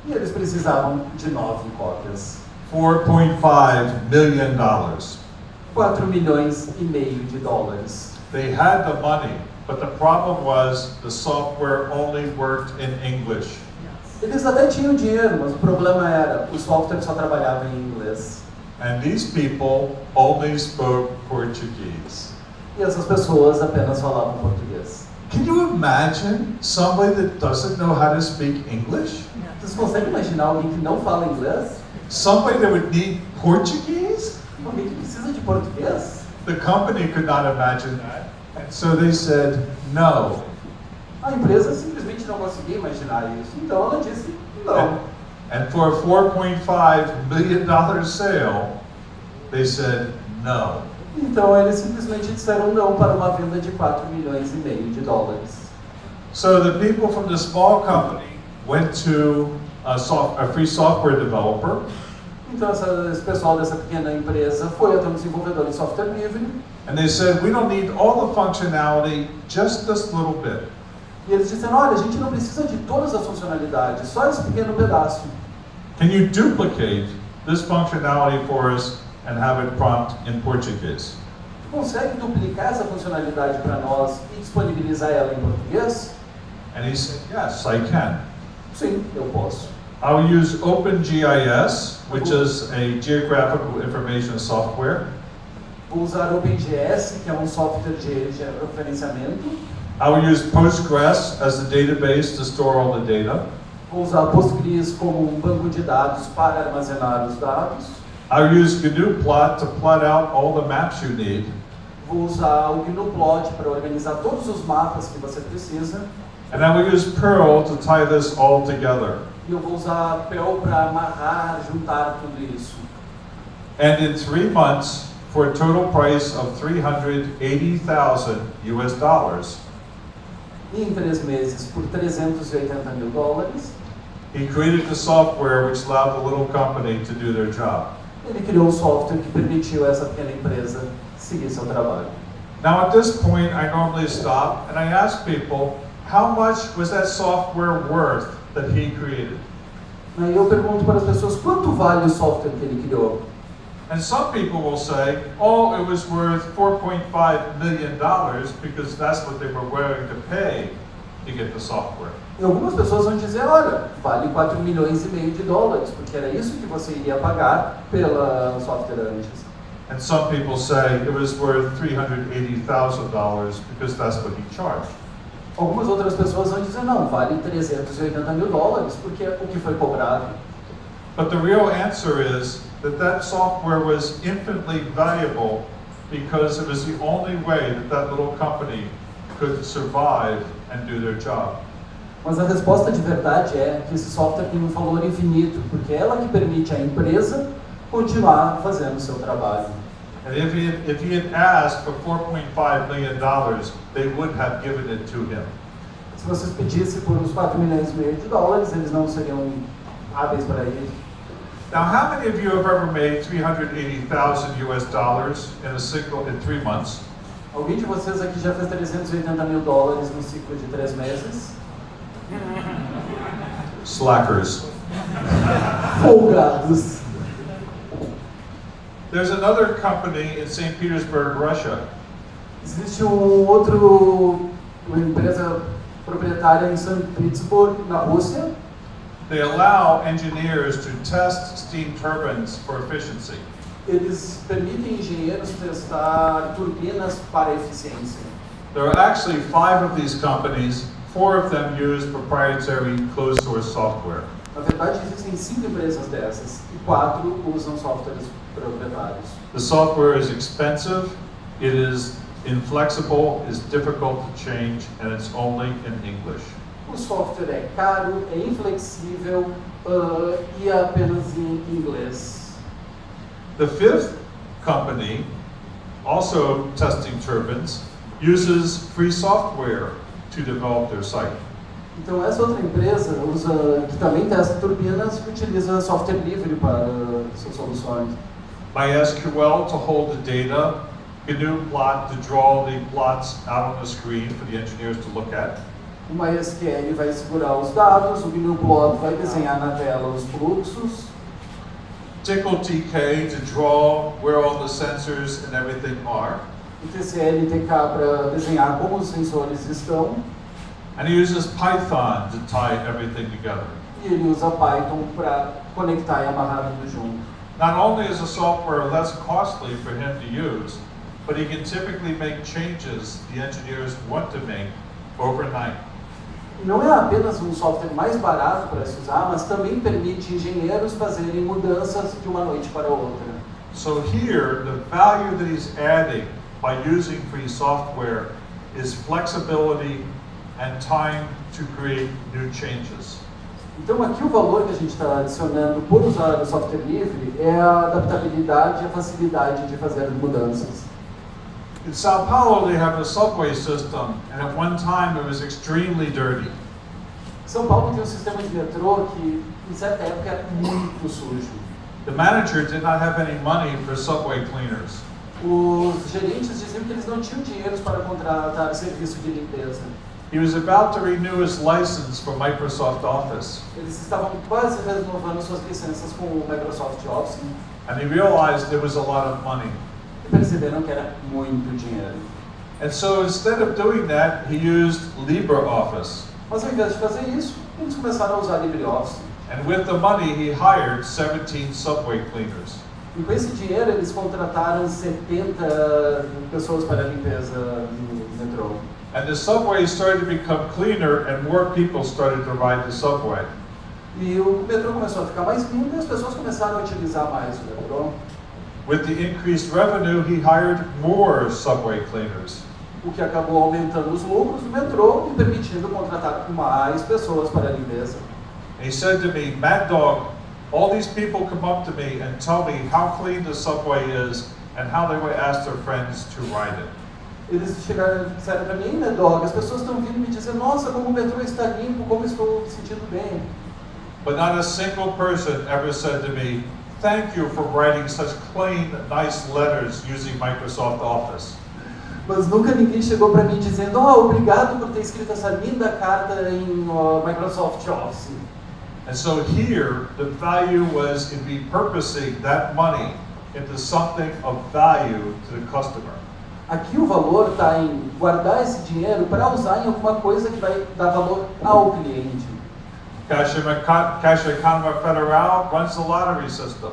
E eles precisavam de 9 cópias. $4.5 million. 4 milhões e meio de dólares. They had the money, but the problem was the software only worked in English. Eles até tinham dinheiro, mas o problema era o software só trabalhava em inglês. And these people only spoke Portuguese. E essas pessoas apenas falavam português. Can you imagine somebody that doesn't know how to speak English? Vocês conseguem imaginar alguém que não fala inglês? Somebody that would need Portuguese? Alguém que precisa de português? The company could not imagine that. And so they said, no. A empresa simplesmente não conseguia imaginar isso. Então ela disse não. And for a $4.5 million sale, they said no. Então eles simplesmente disseram não para uma venda de 4 milhões e meio de dólares. So the people from the small company went to a free software developer. Então esse pessoal dessa pequena empresa foi até um desenvolvedor de software livre. And they said, we don't need all the functionality, just this little bit. E eles disseram, olha, a gente não precisa de todas as funcionalidades, só esse pequeno pedaço. Can you duplicate this functionality for us and have it prompt in Portuguese? Tu consegue duplicar essa funcionalidade para nós e disponibilizar ela em português? And he said, yes, I can. Sim, eu posso. I'll use OpenGIS, which is a geographical information software. Vou usar OpenGS, que é um software de georreferenciamento. I will use Postgres as the database to store all the data. Vou usar Postgres como um banco de dados para armazenar os dados. I will use GNU-Plot to plot out all the maps you need. Vou usar o GNU-Plot para organizar todos os mapas que você precisa. And I will use Perl to tie this all together. E eu vou usar Perl para amarrar, juntar tudo isso. And in 3 months, for a total price of $380,000, E em 3 meses, por $380.000, he created the software which allowed the little company to do their job. ele criou um software que permitiu a essa pequena empresa seguir seu trabalho. Now at this point, I normally stop and I ask people, how much was that software worth that he created? Aí eu pergunto para as pessoas, quanto vale o software que ele criou? And some people will say, oh, it was worth $4.5 million because that's what they were willing to pay to get the software. E algumas pessoas vão dizer, olha, vale 4 milhões e meio de dólares, porque era isso que você iria pagar pela software antes. And some people say it was worth $380,000 because that's what he charged. Algumas outras pessoas vão dizer, não, vale $380.000, porque é o que foi cobrado. But the real answer is that software was infinitely valuable because it was the only way that little company could survive and do their job. Mas a resposta de verdade é que esse software tem um valor infinito, porque é ela que permite à empresa continuar fazendo o seu trabalho. And if he had asked for $4.5 million, they would have given it to him. Se vocês pedissem por uns 4 milhões e meio de dólares, eles não seriam hábeis para isso. Now, how many of you have ever made $380,000 in 3 months? Alguém de vocês aqui já fez $380.000 no ciclo de 3 meses? Slackers. Folgados. There's another company in St. Petersburg, Russia. Existe uma empresa proprietária em São Petersburgo, na Rússia. They allow engineers to test steam turbines for efficiency. Eles permitem engenheiros testar turbinas para eficiência. There are actually 5 of these companies. 4 of them use proprietary closed-source software. Na verdade, existem 5 empresas dessas e 4 usam softwares proprietários. The software is expensive, it is inflexible, is difficult to change, and it's only in English. O software é caro, é inflexível e é apenas em inglês. The 5th company, also testing turbines, uses free software to develop their site. Então essa outra empresa que também testa turbinas, utiliza software livre para suas soluções. MySQL to hold the data, GNU plot to draw the plots out on the screen for the engineers to look at. O MySQL vai segurar os dados, o GNU plot vai desenhar na tela os fluxos. TickleTK to draw where all the sensors and everything are. O TCL/TK para desenhar como os sensores estão. And he uses Python to tie everything together. E ele usa Python para conectar e amarrar tudo junto. Not only is the software less costly for him to use, but he can typically make changes the engineers want to make overnight. Não é apenas um software mais barato para se usar, mas também permite engenheiros fazerem mudanças de uma noite para outra. So here, the value that he's adding by using free software is flexibility and time to create new changes. Então aqui o valor que a gente está adicionando por usar o software livre é a adaptabilidade e a facilidade de fazer as mudanças. In Sao Paulo, they have a subway system, and at one time it was extremely dirty. São Paulo tem um sistema de metrô que, em certa época, era muito sujo. The manager did not have any money for subway cleaners. Os gerentes diziam que eles não tinham dinheiro para contratar serviço de limpeza. He was about to renew his license for Microsoft Office, Eles estavam quase renovando suas licenças com o Microsoft Office and he realized there was a lot of money. e perceberam que era muito dinheiro. And so instead of doing that, he used LibreOffice. Mas ao invés de fazer isso, eles começaram a usar LibreOffice. And with the money, he hired 17 subway cleaners. E com esse dinheiro, eles contrataram 70 pessoas para a limpeza no metrô. And the subway started to become cleaner, and more people started to ride the subway. E o metrô começou a ficar mais limpo e as pessoas começaram a utilizar mais o metrô. With the increased revenue, he hired more subway cleaners. O que acabou aumentando os lucros do metrô e permitindo contratar mais pessoas para a limpeza. And he said to me, Mad Dog, all these people come up to me and tell me how clean the subway is and how they would ask their friends to ride it. Eles chegaram e disseram para mim, Maddog, as pessoas estão vindo me dizer, nossa, como o metrô está limpo, como estou me sentindo bem. But not a single person ever said to me, thank you for writing such clean, nice letters using Microsoft Office. Mas nunca ninguém chegou para mim dizendo, obrigado por ter escrito essa linda carta em Microsoft Office. And so here, the value was in repurposing that money into something of value to the customer. Aqui o valor está em guardar esse dinheiro para usar em alguma coisa que vai dar valor ao cliente. Caixa Econômica Federal runs the lottery system.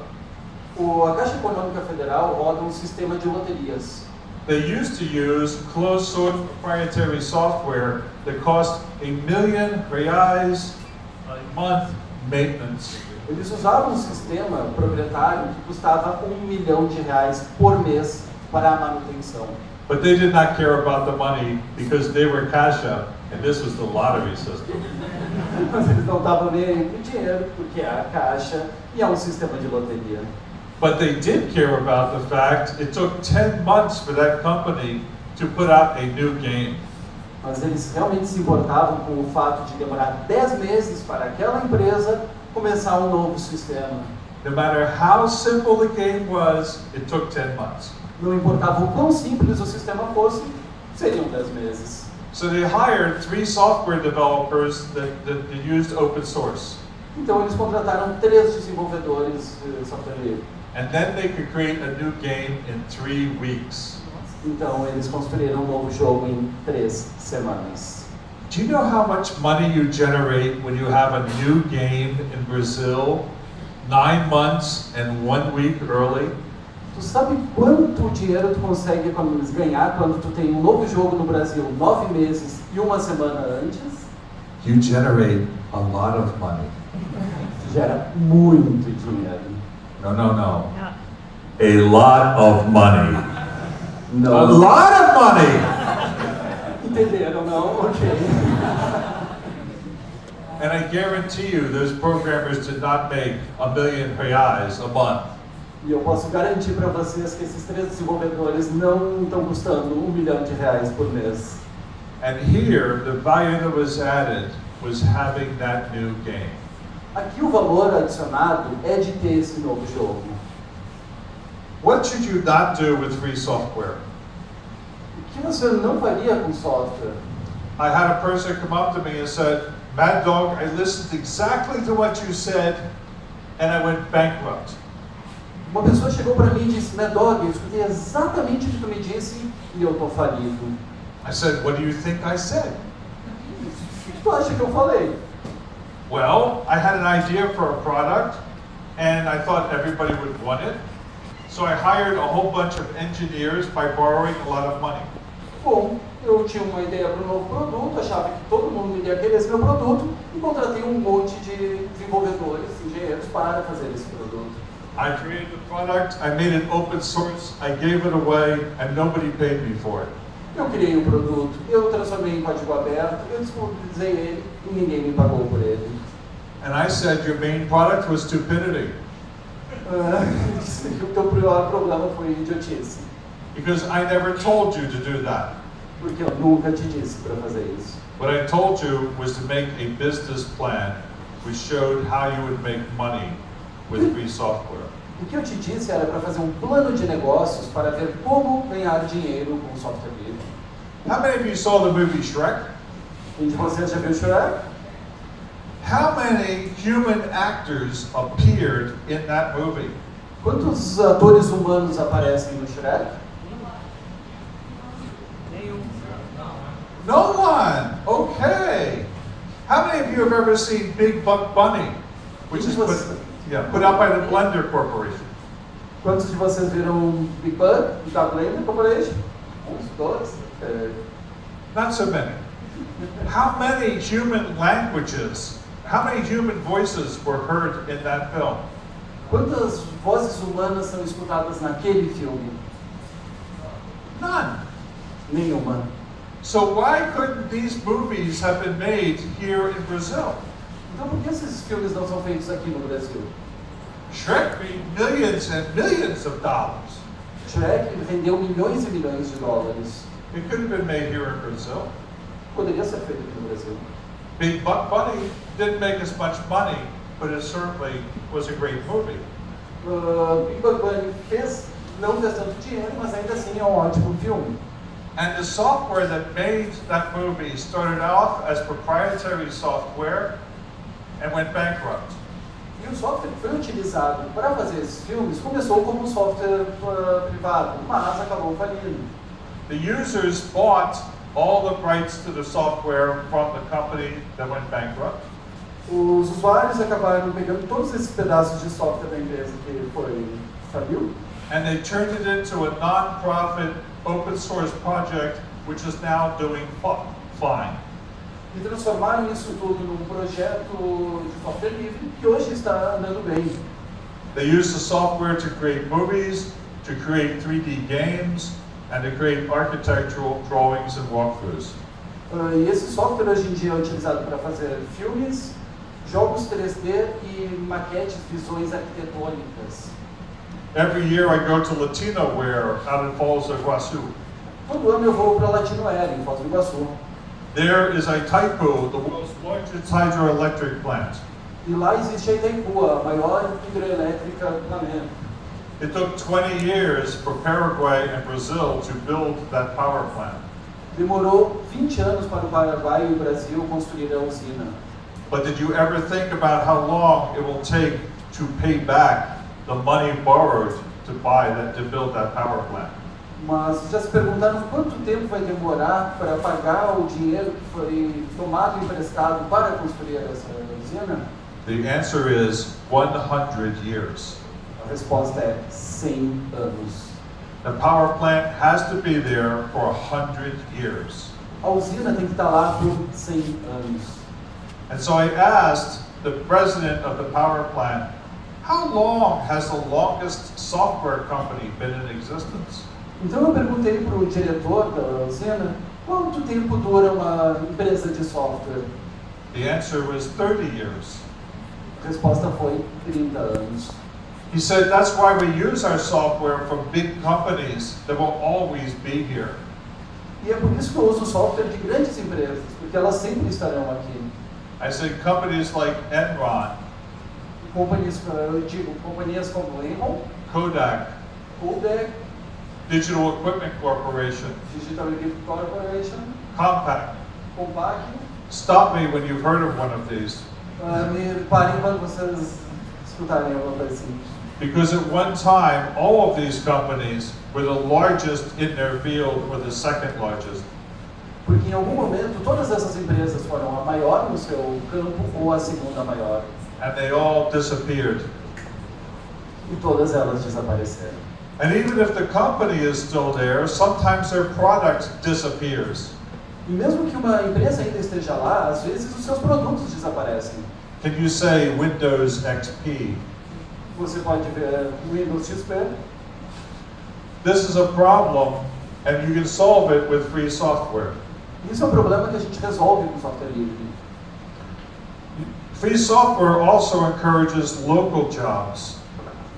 A Caixa Econômica Federal roda um sistema de loterias. They used to use closed source proprietary software that cost R$1 million a month maintenance. Eles usavam um sistema proprietário que custava R$1 milhão por mês para a manutenção. But they did not care about the money because they were Caixa and this was the lottery system. Mas eles não estavam nem aí com dinheiro, porque é a Caixa e é um sistema de loteria. But they did care about the fact it took 10 months for that company to put out a new game. Mas eles realmente se importavam com o fato de demorar 10 meses para aquela empresa começar um novo sistema. No matter how simple the game was, it took 10 months. Não importava o quão simples o sistema fosse, seriam 10 meses. So they hired 3 software developers that used open source. Então eles contrataram 3 desenvolvedores de software livre. And then they could create a new game in 3 weeks. Então eles construíram um novo jogo em 3 semanas. Do you know how much money you generate when you have a new game in Brazil 9 months and 1 week early? Tu sabe quanto dinheiro tu consegue ganhar quando tu tem um novo jogo no Brasil 9 meses e 1 semana antes? You generate a lot of money. Tu gera muito dinheiro. No. A lot of money. Não. A lot of money! Entenderam, não? Ok. And I guarantee you, those programmers did not make R$1 million a month. E eu posso garantir para vocês que esses 3 desenvolvedores não estão custando R$1 milhão por mês. And here, the value that was added was having that new game. Aqui o valor adicionado é de ter esse novo jogo. What should you not do with free software? O que você não faria com software? I had a person come up to me and said, Mad Dog, I listened exactly to what you said and I went bankrupt. Uma pessoa chegou para mim e disse, Mad Dog, eu escutei exatamente o que tu me disse e eu estou falido. I said, what do you think I said? O que tu acha que eu falei? Well, I had an idea for a product and I thought everybody would want it. So I hired a whole bunch of engineers by borrowing a lot of money. Bom, eu tinha uma ideia para um novo produto, achava que todo mundo iria querer esse meu produto e contratei um monte de desenvolvedores, engenheiros para fazer esse produto. I created the product, I made it open source, I gave it away, and nobody paid me for it. Eu criei o produto, eu transformei em código aberto, eu disponibilizei ele e ninguém me pagou por ele. And I said your main product was stupidity. O teu pior problema foi idiotice. Because I never told you to do that. Porque eu nunca te disse para fazer isso. What I told you was to make a business plan which showed how you would make money with free software. O que eu te disse era para fazer um plano de negócios para ver como ganhar dinheiro com software livre. How many of you saw the movie Shrek? Quem de vocês já viu Shrek? How many human actors appeared in that movie? Quantos atores humanos aparecem no Shrek? No one. Okay. How many of you have ever seen Big Buck Bunny, which is put out by the Blender Corporation? Quantos de vocês viram Big Bang da Blender Corporation? Uns, dois? Not so many. How many human languages, how many human voices were heard in that film? Quantas vozes humanas são escutadas naquele filme? None. Nenhuma. So why couldn't these movies have been made here in Brazil? Então por que esses filmes não são feitos aqui no Brasil? Shrek made millions and millions of dollars. Shrek vendeu milhões e milhões de dólares. It could have been made here in Brazil. Poderia ser feito aqui no Brasil. Big Buck Bunny didn't make as much money, but it certainly was a great movie. Big Bang Bunny não fez tanto dinheiro, mas ainda assim é um ótimo filme. And the software that made that movie started off as proprietary software and went bankrupt. E o software que foi utilizado para fazer esses filmes começou como um software privado, mas acabou falindo. The users bought all the rights to the software from the company that went bankrupt. Os usuários acabaram pegando todos esses pedaços de software da empresa que faliu. And they turned it into a non-profit open source project which is now doing fine. E transformaram isso tudo num projeto de software livre que hoje está andando bem. They use the software to create movies, to create 3D games, and to create architectural drawings and walkthroughs. E esse software hoje em dia é utilizado para fazer filmes, jogos 3D e maquetes, visões arquitetônicas. Every year I go to Latinoware out in Falls do Iguaçu. Todo ano eu vou para Latinoera, em Foz do Iguaçu. There is a Itaipu, the world's largest hydroelectric plant. E lá existe a Itaipu, a maior hidrelétrica do planeta. It took 20 years for Paraguay and Brazil to build that power plant. Demorou 20 anos para o Paraguai e o Brasil construir a usina. But did you ever think about how long it will take to pay back the money borrowed to build that power plant? Mas já se perguntaram quanto tempo vai demorar para pagar o dinheiro que foi tomado emprestado para construir essa usina? The answer is 100 years. A resposta é 100 anos. The power plant has to be there for 100 years. A usina tem que estar lá por 100 anos. And so I asked the president of the power plant, how long has the longest software company been in existence? Então eu perguntei para o diretor da usina, quanto tempo dura uma empresa de software? The answer was 30 years. A resposta foi 30 anos. He said, that's why we use our software from big companies that will always be here. E é por isso que eu uso software de grandes empresas, porque elas sempre estarão aqui. I say companies like Enron, Eu digo companhias como Enron, Kodak, Kodak, Digital Equipment Corporation, Digital Equipment Corporation, Compaq. Compaq. Stop me when you've heard of one of these. Me parem quando vocês escutarem alguma coisa assim. Because at one time, all of these companies were the largest in their field or the second largest. Porque em algum momento todas essas empresas foram a maior no seu campo ou a segunda maior. And they all disappeared. E todas elas desapareceram. And even if the company is still there, sometimes their product disappears. E mesmo que uma empresa ainda esteja lá, às vezes os seus produtos desaparecem. Can you say Windows XP? Você pode ver Windows XP. This is a problem, and you can solve it with free software. Isso é um problema que a gente resolve com software livre. Free software also encourages local jobs.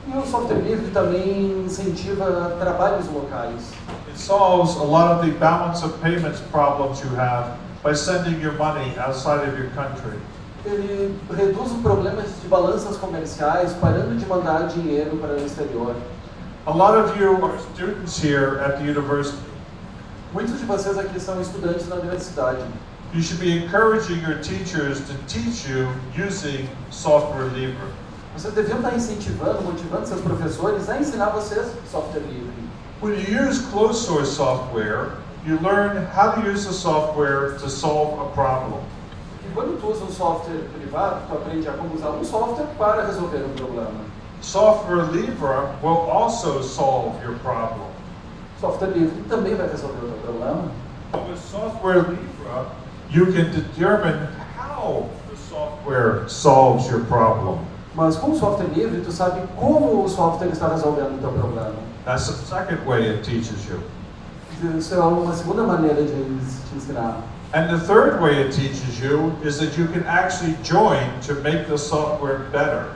E o software livre também incentiva trabalhos locais. It solves a lot of the balance of payments problems you have by sending your money outside of your country. Ele reduz o problema de balanças comerciais, parando de mandar dinheiro para o exterior. A lot of you are students here at the university. Muitos de vocês aqui são estudantes na universidade. You should be encouraging your teachers to teach you using software livre. Vocês deviam estar incentivando, motivando seus professores a ensinar vocês software livre. When you use closed source software, you learn how to use the software to solve a problem. E quando tu usa um software privado, tu aprende a como usar um software para resolver um problema. Software livre will also solve your problem. Software livre também vai resolver o teu problema. But with software livre, you can determine how the software solves your problem. Mas com o software livre, tu sabe como o software está resolvendo o teu problema. That's the second way it teaches you. Isso é uma segunda maneira de te ensinar. And the third way it teaches you is that you can actually join to make the software better.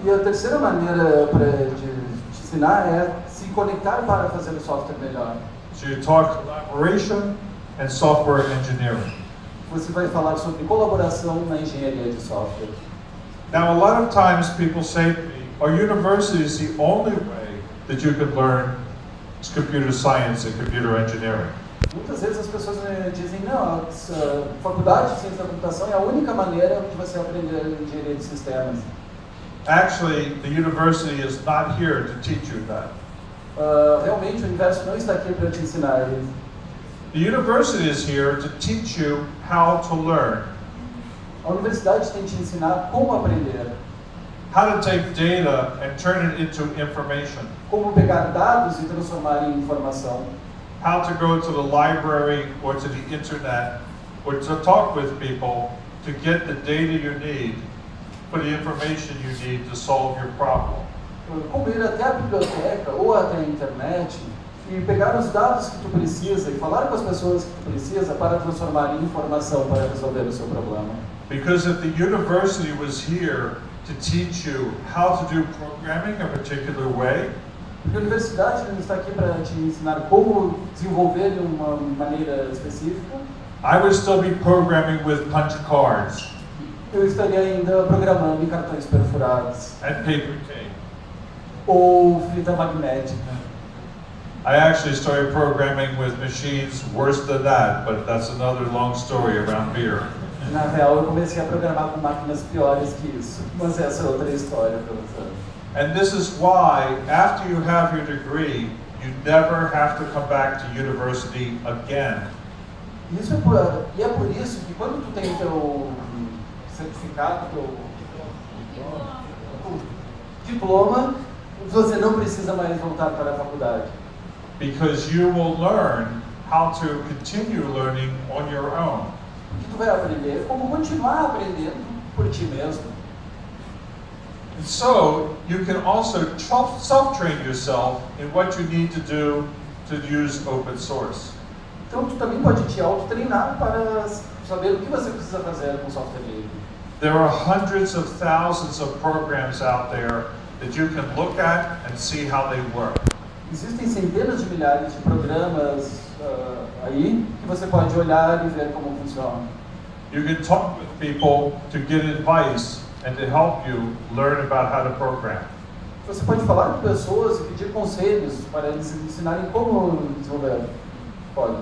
E a terceira maneira de te ensinar é se conectar para fazer o software melhor. So you talk collaboration and software engineering. Você vai falar sobre colaboração na engenharia de software. Now, a lot of times people say to me, are universities the only way that you can learn computer science and computer engineering? Muitas vezes as pessoas me dizem, não, a faculdade de ciência da computação é a única maneira de você aprender engenharia de sistemas. Actually, the university is not here to teach you that. Realmente, o universo não está aqui para te ensinar isso. The university is here to teach you how to learn. A universidade tem que te ensinar como aprender. How to take data and turn it into information. Como pegar dados e transformar em informação. How to go to the library or to the internet or to talk with people to get the data you need for the information you need to solve your problem. Como ir até a biblioteca ou até a internet e pegar os dados que tu precisa e falar com as pessoas que tu precisa para transformar em informação para resolver o seu problema. Because if the university was here to teach you how to do programming a particular way, Porque a universidade não está aqui para te ensinar como desenvolver de uma maneira específica. I would still be programming with punch cards Eu estaria ainda programando em cartões perfurados and paper tape. ou fita magnética. I actually started programming with machines worse than that, but that's another long story around beer. Na real, eu comecei a programar com máquinas piores que isso, mas essa é outra história para você. And this is why, after you have your degree, you never have to come back to university again. Isso é por isso que quando tu tem teu certificado, teu diploma, você não precisa mais voltar para a faculdade. Because you will learn how to continue learning on your own. Porque tu vai aprender como continuar aprendendo por ti mesmo. And so, you can also self-train yourself in what you need to do to use open source. Então tu também pode te auto-treinar para saber o que você precisa fazer com software livre. There are hundreds of thousands of programs out there that you can look at and see how they work. Existem centenas de milhares de programas aí que você pode olhar e ver como funciona. You can talk with people to get advice and to help you learn about how to program. Você pode falar com pessoas e pedir conselhos para eles ensinarem como desenvolver. Pode.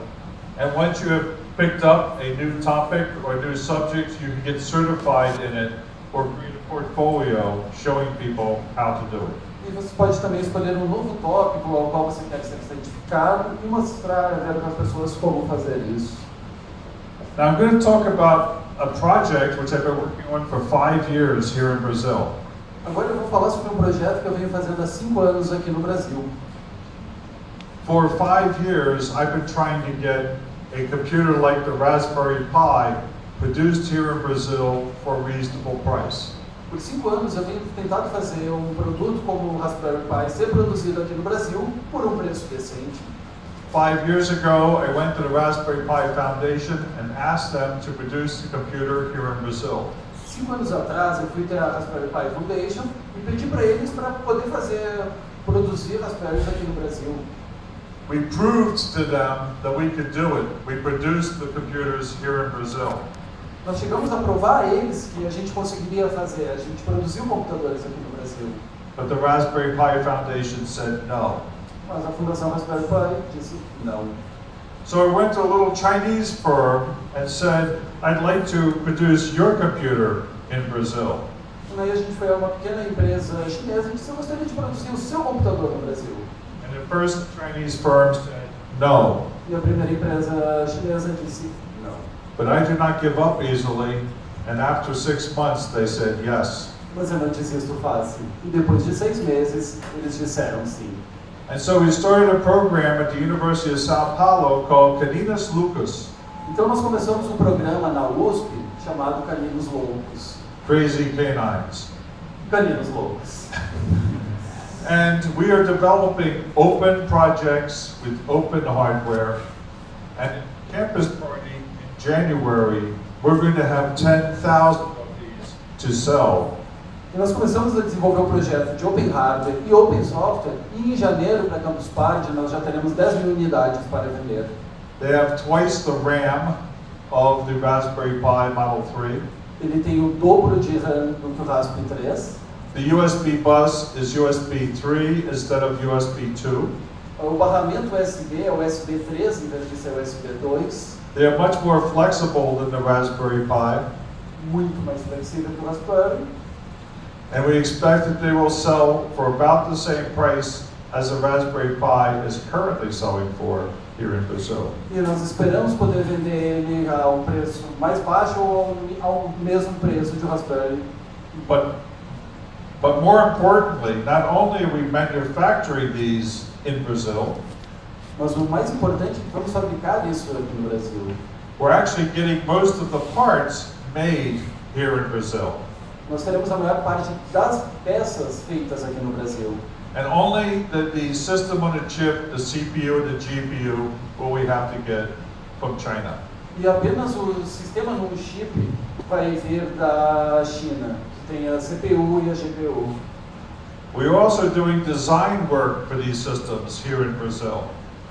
And once you have picked up a new topic or new subject, you can get certified in it or create a portfolio showing people how to do it. E você pode também escolher um novo tópico ao qual você quer ser certificado e mostrar para as pessoas como fazer isso. Now I'm going to talk about a project which I've been working on for 5 years here in Brazil. Agora eu vou falar sobre um projeto que eu venho fazendo há 5 anos aqui no Brasil. For 5 years, I've been trying to get a computer like the Raspberry Pi produced here in Brazil for a reasonable price. Por 5 anos eu venho tentado fazer um produto como o Raspberry Pi ser produzido aqui no Brasil por um preço decente. 5 years ago, I went to the Raspberry Pi Foundation and asked them to produce the computer here in Brazil. 5 anos atrás eu fui ter a Raspberry Pi Foundation e pedi para eles para poder produzir Raspberries aqui no Brasil. We proved to them that we could do it. We produced the computers here in Brazil. Nós chegamos a provar a eles que a gente conseguiria fazer, a gente produziu computadores aqui no Brasil. But the Raspberry Pi Foundation said no. Mas a Fundação Raspberry Pi disse não. So I went to a little Chinese firm and said, I'd like to produce your computer in Brazil. E aí a gente foi a uma pequena empresa chinesa e disse, eu gostaria de produzir o seu computador no Brasil. And the first Chinese firm said, no. E a primeira empresa chinesa disse não. But I do not give up easily, and after 6 months they said yes. Mas eu não desisto fácil. E depois de 6 meses, eles disseram sim. And so we started a program at the University of Sao Paulo called Caninas Lucas, Então nós começamos um programa na USP chamado Caninos Loucos. Crazy Canines. Caninos Loucos. And we are developing open projects with open hardware. And at Campus Party in January, we're going to have 10,000 of these to sell. E nós começamos a desenvolver um projeto de Open Hardware e Open Software e em janeiro, para Campus Party, nós já teremos 10.000 unidades para vender. They have twice the RAM of the Raspberry Pi Model 3. Ele tem o dobro de RAM do Raspberry 3. The USB bus is USB 3 instead of USB 2. O barramento USB é USB 3 em vez de ser USB 2. They are much more flexible than the Raspberry Pi. Muito mais flexível que o Raspberry. And we expect that they will sell for about the same price as the Raspberry Pi is currently selling for here in Brazil. E nós esperamos poder vender ele a um preço mais baixo ou ao mesmo preço de um Raspberry. But more importantly, not only are we manufacturing these in Brazil, mas o mais importante é que vamos fabricar isso aqui no Brasil. we're actually getting most of the parts made here in Brazil. Nós teremos a maior parte das peças feitas aqui no Brasil. And only the system on a chip, the CPU and the GPU, will we have to get from China. E apenas o sistema no chip vai vir da China, que tem a CPU e a GPU. We are also doing design work for these systems here in Brazil.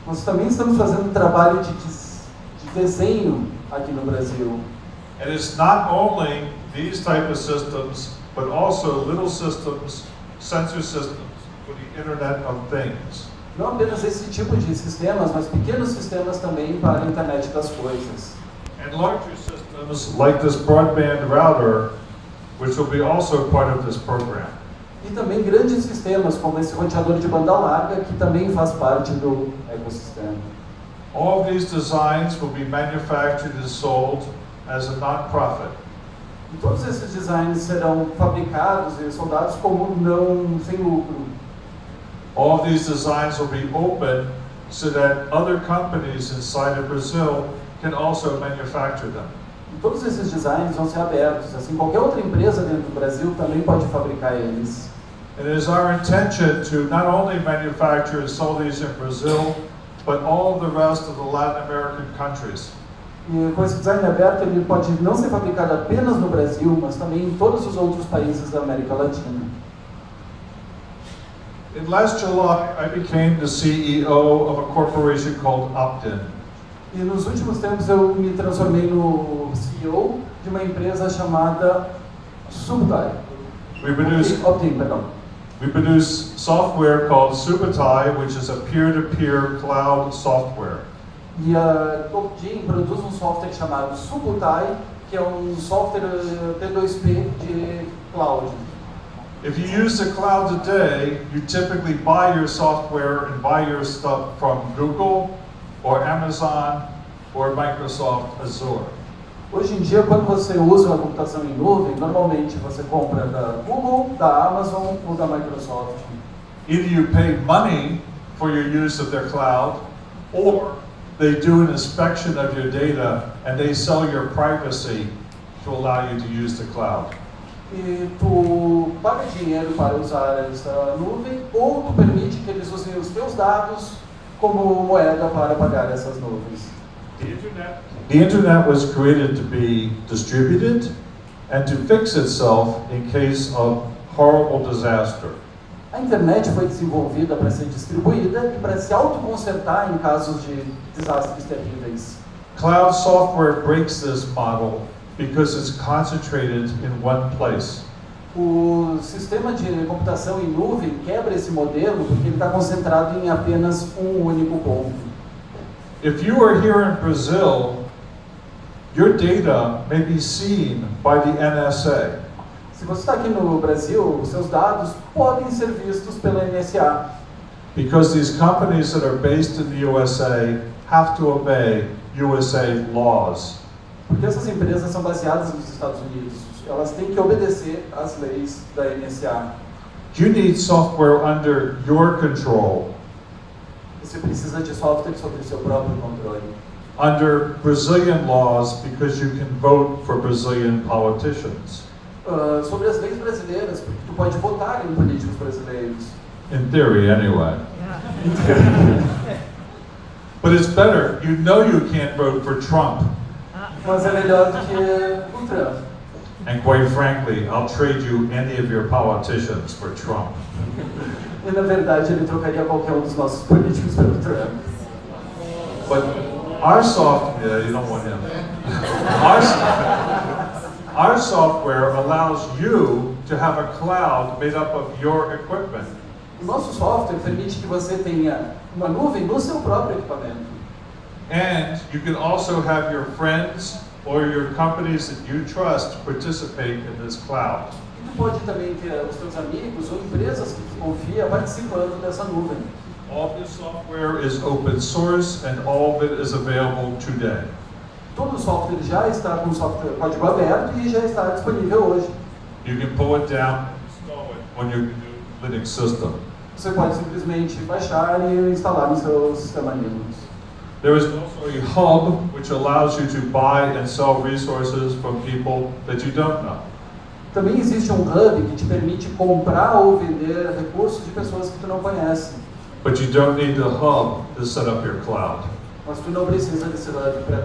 Nós também estamos fazendo trabalho de desenho aqui no Brasil. And it's not only these type of systems, but also little systems, sensor systems for the Internet of Things. Não apenas esse tipo de sistemas, mas pequenos sistemas também para a internet das coisas. And larger systems like this broadband router, which will be also part of this program. E também grandes sistemas, como esse roteador de banda larga, que também faz parte do ecossistema. All of these designs will be manufactured and sold as a non-profit. E todos esses designs serão fabricados e soldados como não sem lucro. All of these designs will be open so that other companies inside of Brazil can also manufacture them. E todos esses designs vão ser abertos, assim qualquer outra empresa dentro do Brasil também pode fabricar eles. It is our intention to not only manufacture and sell these in Brazil, but all of the rest of the Latin American countries. E com esse design aberto ele pode não ser fabricado apenas no Brasil, mas também em todos os outros países da América Latina. In last July, I became the CEO of a corporation called Optin. E nos últimos tempos eu me transformei no CEO de uma empresa chamada Subtai. We produce Perdão. We produce software called Subutai, which is a peer-to-peer cloud software. E a Optim produz um software chamado Subutai, que é um software T2P de cloud. If you use the cloud today, you typically buy your software and buy your stuff from Google or Amazon or Microsoft Azure. Hoje em dia, quando você usa uma computação em nuvem, normalmente você compra da Google, da Amazon ou da Microsoft. Either you pay money for your use of their cloud, or they do an inspection of your data and they sell your privacy to allow you to use the cloud. E tu paga dinheiro para usar essa nuvem, ou tu permite que eles usem os teus dados como moeda para pagar essas nuvens. The internet was created to be distributed and to fix itself in case of horrible disaster. A internet foi desenvolvida para ser distribuída e para se autoconsertar em casos de desastres terríveis. Cloud software breaks this model because it's concentrated in one place. O sistema de computação em nuvem quebra esse modelo porque ele está concentrado em apenas um único ponto. If you are here in Brazil, your data may be seen by the NSA. Se você está aqui no Brasil, os seus dados podem ser vistos pela NSA. Because these companies that are based in the USA have to obey USA laws. Porque essas empresas são baseadas nos Estados Unidos, elas têm que obedecer às leis da NSA. You need software under your control, Você precisa de software sob o seu próprio controle. under Brazilian laws, because you can vote for Brazilian politicians. Sobre as leis brasileiras, porque tu pode votar em políticos brasileiros. In theory, anyway. But it's better. You know you can't vote for Trump. Mas é melhor do que o Trump. And quite frankly, I'll trade you any of your politicians for Trump. E na verdade ele trocaria qualquer um dos nossos políticos pelo Trump. But our software, you don't want him. Our software allows you to have a cloud made up of your equipment. O nosso software permite que você tenha uma nuvem no seu próprio equipamento. And you can also have your friends or your companies that you trust participate in this cloud. E tu pode também ter os teus amigos ou empresas que tu confia participando dessa nuvem. All this software is open source and all of it is available today. Todo o software já está com software código aberto e já está disponível hoje. You can pull it down and install it on your new Linux system. Você pode simplesmente baixar e instalar no seu sistema Linux. There is also a hub which allows you to buy and sell resources from people that you don't know. Também existe um hub que te permite comprar ou vender recursos de pessoas que tu não conhece. But you don't need the hub to set up your cloud. Mas tu não precisa desse hub para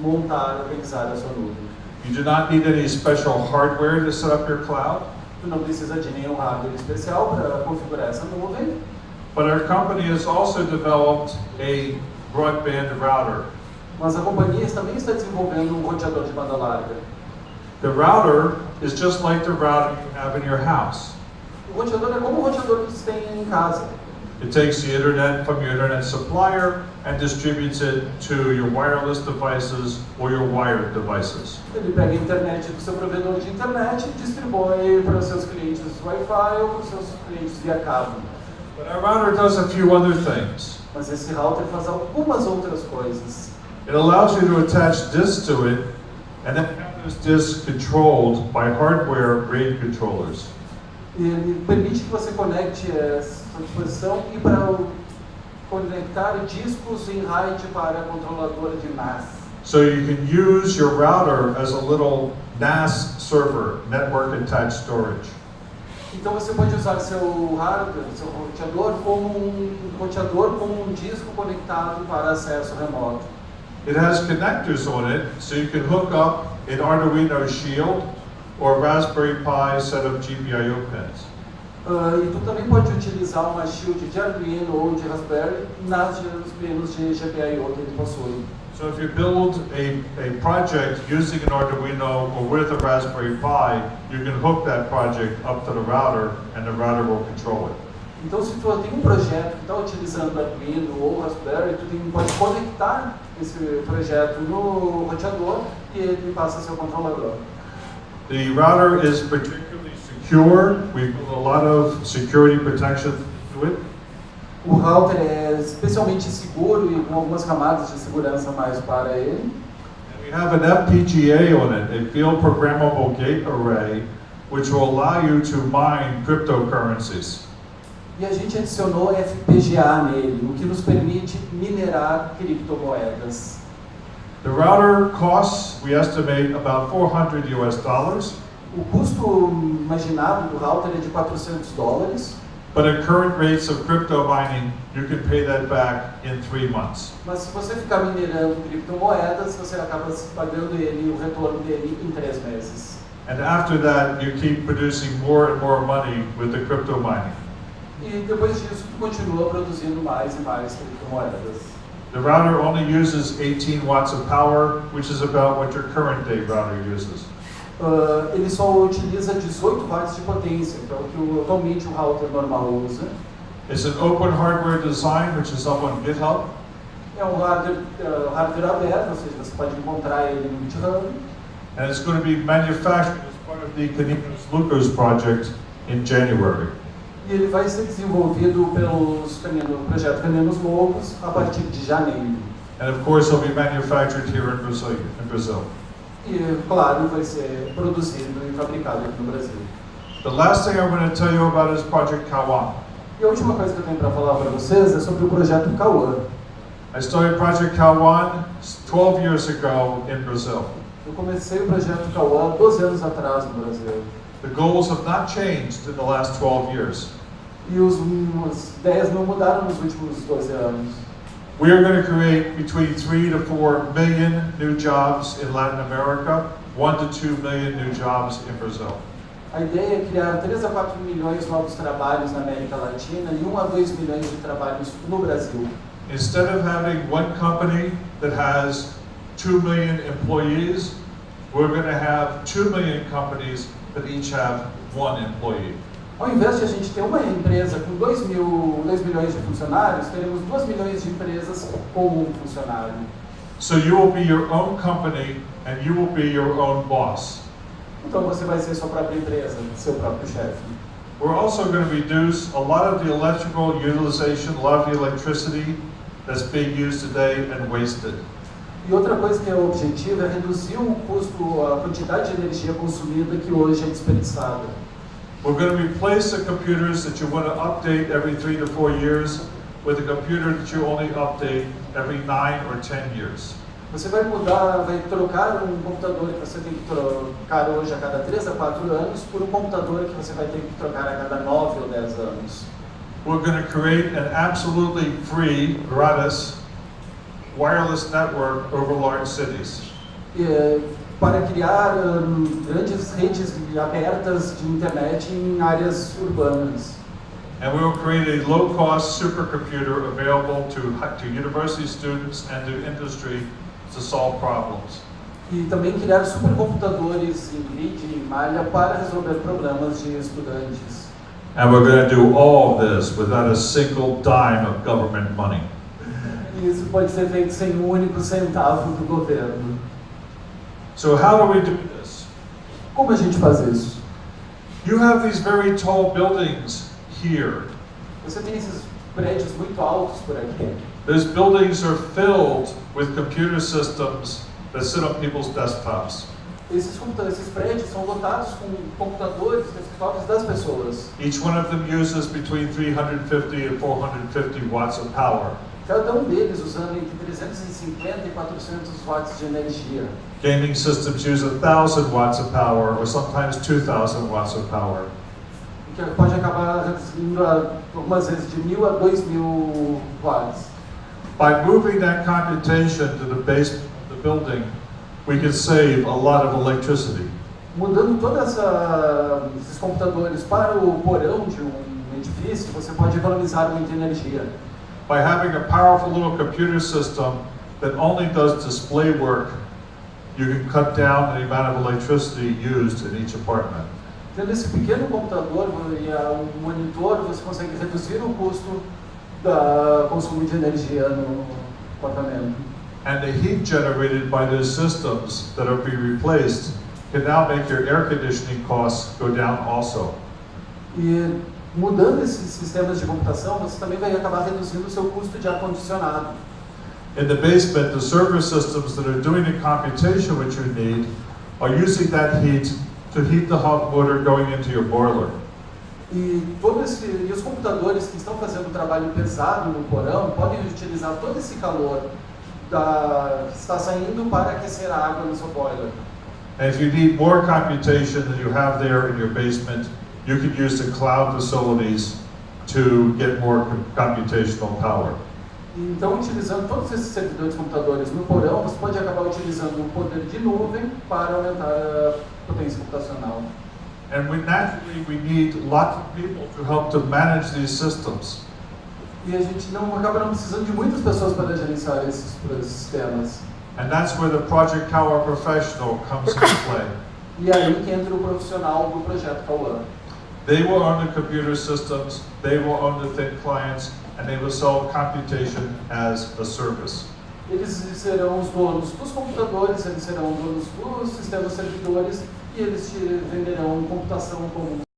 montar, organizar a sua nuvem. You do not need any special hardware to set up your cloud. Tu não precisa de nenhum hardware especial para configurar essa nuvem. But our company has also developed a broadband router. Mas a companhia também está desenvolvendo um roteador de banda larga. The router is just like the router you have in your house. O roteador é como o roteador que você tem em casa. It takes the internet from your internet supplier and distributes it to your wireless devices or your wired devices. Ele pega a internet do seu provedor de internet e distribui para os seus clientes Wi-Fi ou para os seus clientes via cabo. But our router does a few other things. Mas esse router faz algumas outras coisas. It allows you to attach disks to it and then have those disks controlled by hardware-grade controllers. Ele permite que você conecte essa disposição e para conectar discos em RAID para a controladora de NAS. So you can use your router as a little NAS server, network attached storage. Então você pode usar seu hardware, seu roteador, como um roteador com um disco conectado para acesso remoto. It has connectors on it, so you can hook up an Arduino Shield or Raspberry Pi set of GPIO pins. E tu também pode utilizar uma shield de Arduino ou de Raspberry nas pinos de GPIO que ele possui. So if you build a project using an Arduino or with a Raspberry Pi, you can hook that project up to the router and the router will control it. Então, se tu tem projeto que está utilizando Arduino ou Raspberry, tu pode conectar esse projeto no roteador e ele passa a ser o controlador. The router is particularly secure. We put a lot of security protection to it. O router é especialmente seguro e com algumas camadas de segurança mais para ele. And we have an FPGA on it, a field programmable gate array, which will allow you to mine cryptocurrencies. E a gente adicionou FPGA nele, o que nos permite minerar criptomoedas. The router costs, we estimate, about $400. O custo imaginado do router é de $400. But at current rates of crypto mining, you can pay that back in 3 months. Mas se você ficar minerando criptomoedas, você acaba pagando ele, o retorno dele em 3 meses. And after that, you keep producing more and more money with the crypto mining. E depois disso, tu continua produzindo mais e mais criptomoedas. The router only uses 18 watts of power, which is about what your current day router uses. Ele só utiliza 18 watts de potência, que é o que atualmente o router normal usa. It's an open hardware design, which is up on GitHub. É um hardware aberto, ou seja, você pode encontrar ele no GitHub. And it's going to be manufactured as part of the Caninos Lucas project in January. E ele vai ser desenvolvido pelo projeto Caninos Loucos a partir de janeiro. And of course, it'll be manufactured here in Brazil. E, claro, vai ser produzido e fabricado aqui no Brasil. The last thing I'm going to tell you about is Project Kawan. E a última coisa que eu tenho para falar para vocês é sobre o projeto Cauã. I started Project Kawan 12 years ago in Brazil. Eu comecei o projeto Cauã 12 anos atrás no Brasil. The goals have not changed in the last 12 years. E as ideias não mudaram nos últimos 12 anos. We are going to create between 3 to 4 million new jobs in Latin America, 1 to 2 million new jobs in Brazil. A ideia é criar 3 a 4 milhões de novos trabalhos na América Latina e 1 a 2 milhões de trabalhos no Brasil. Instead of having one company that has 2 million employees, we're going to have 2 million companies that each have 1 employee. Ao invés de a gente ter uma empresa com 2 milhões de funcionários, teremos 2 milhões de empresas com um funcionário. So you will be your own company and you will be your own boss. Então você vai ser sua própria empresa, seu próprio chefe. We're also going to reduce a lot of the electrical utilization, a lot of the electricity that's being used today and wasted. E outra coisa que é o objetivo é reduzir o custo, a quantidade de energia consumida que hoje é desperdiçada. We're going to replace the computers that you want to update every 3 to 4 years with a computer that you only update every 9 or 10 years. Você vai trocar um computador que você tem que trocar hoje a cada 3 a 4 anos por um computador que você vai ter que trocar a cada 9 ou 10 anos. We're going to create an absolutely free, gratis, wireless network over large cities. Para criar grandes redes abertas de internet em áreas urbanas. And we will create a low-cost supercomputer available to university students and to industry to solve problems. E também criar supercomputadores em grid e em malha para resolver problemas de estudantes. And we're going to do all of this without a single dime of government money. E isso pode ser feito sem um único centavo do governo. So how do we do this? Como a gente faz isso? You have these very tall buildings here. Você tem esses prédios muito altos por aqui. Those buildings are filled with computer systems that sit on people's desktops. Esses prédios são lotados com computadores, desktops das pessoas. Each one of them uses between 350 and 450 watts of power. Cada deles usando entre 350 e 400 watts de energia. Gaming systems use 1,000 watts of power, or sometimes 2,000 watts of power. Que pode acabar reduzindo algumas vezes de 1.000 a 2.000 watts. By moving that computation to the basement of the building, we can save a lot of electricity. Mudando todos esses computadores para o porão de um edifício, você pode economizar muita energia. By having a powerful little computer system that only does display work, you can cut down the amount of electricity used in each apartment. Tendo esse pequeno computador e um monitor, você consegue reduzir o custo do consumo de energia no apartamento. And the heat generated by those systems that are being replaced can now make your air conditioning costs go down also. E mudando esses sistemas de computação, você também vai acabar reduzindo o seu custo de ar-condicionado. In the basement, the server systems that are doing the computation which you need are using that heat to heat the hot water going into your boiler. E os computadores que estão fazendo o trabalho pesado no porão podem utilizar todo esse calor que está saindo para aquecer a água no seu boiler. And if you need more computation than you have there in your basement, you can use the cloud facilities to get more computational power. Então, utilizando todos esses servidores de computadores no porão, você pode acabar utilizando o poder de nuvem para aumentar a potência computacional. And naturally we need lots of people to help to manage these systems. E a gente acaba não precisando de muitas pessoas para gerenciar esses sistemas. And that's where the Project Power professional comes into play. E aí que entra o profissional do projeto Cauã. They will own the computer systems, they will own the thin clients, and they will sell computation as a service. Eles serão os donos dos computadores, eles serão donos dos sistemas servidores e eles te venderão computação como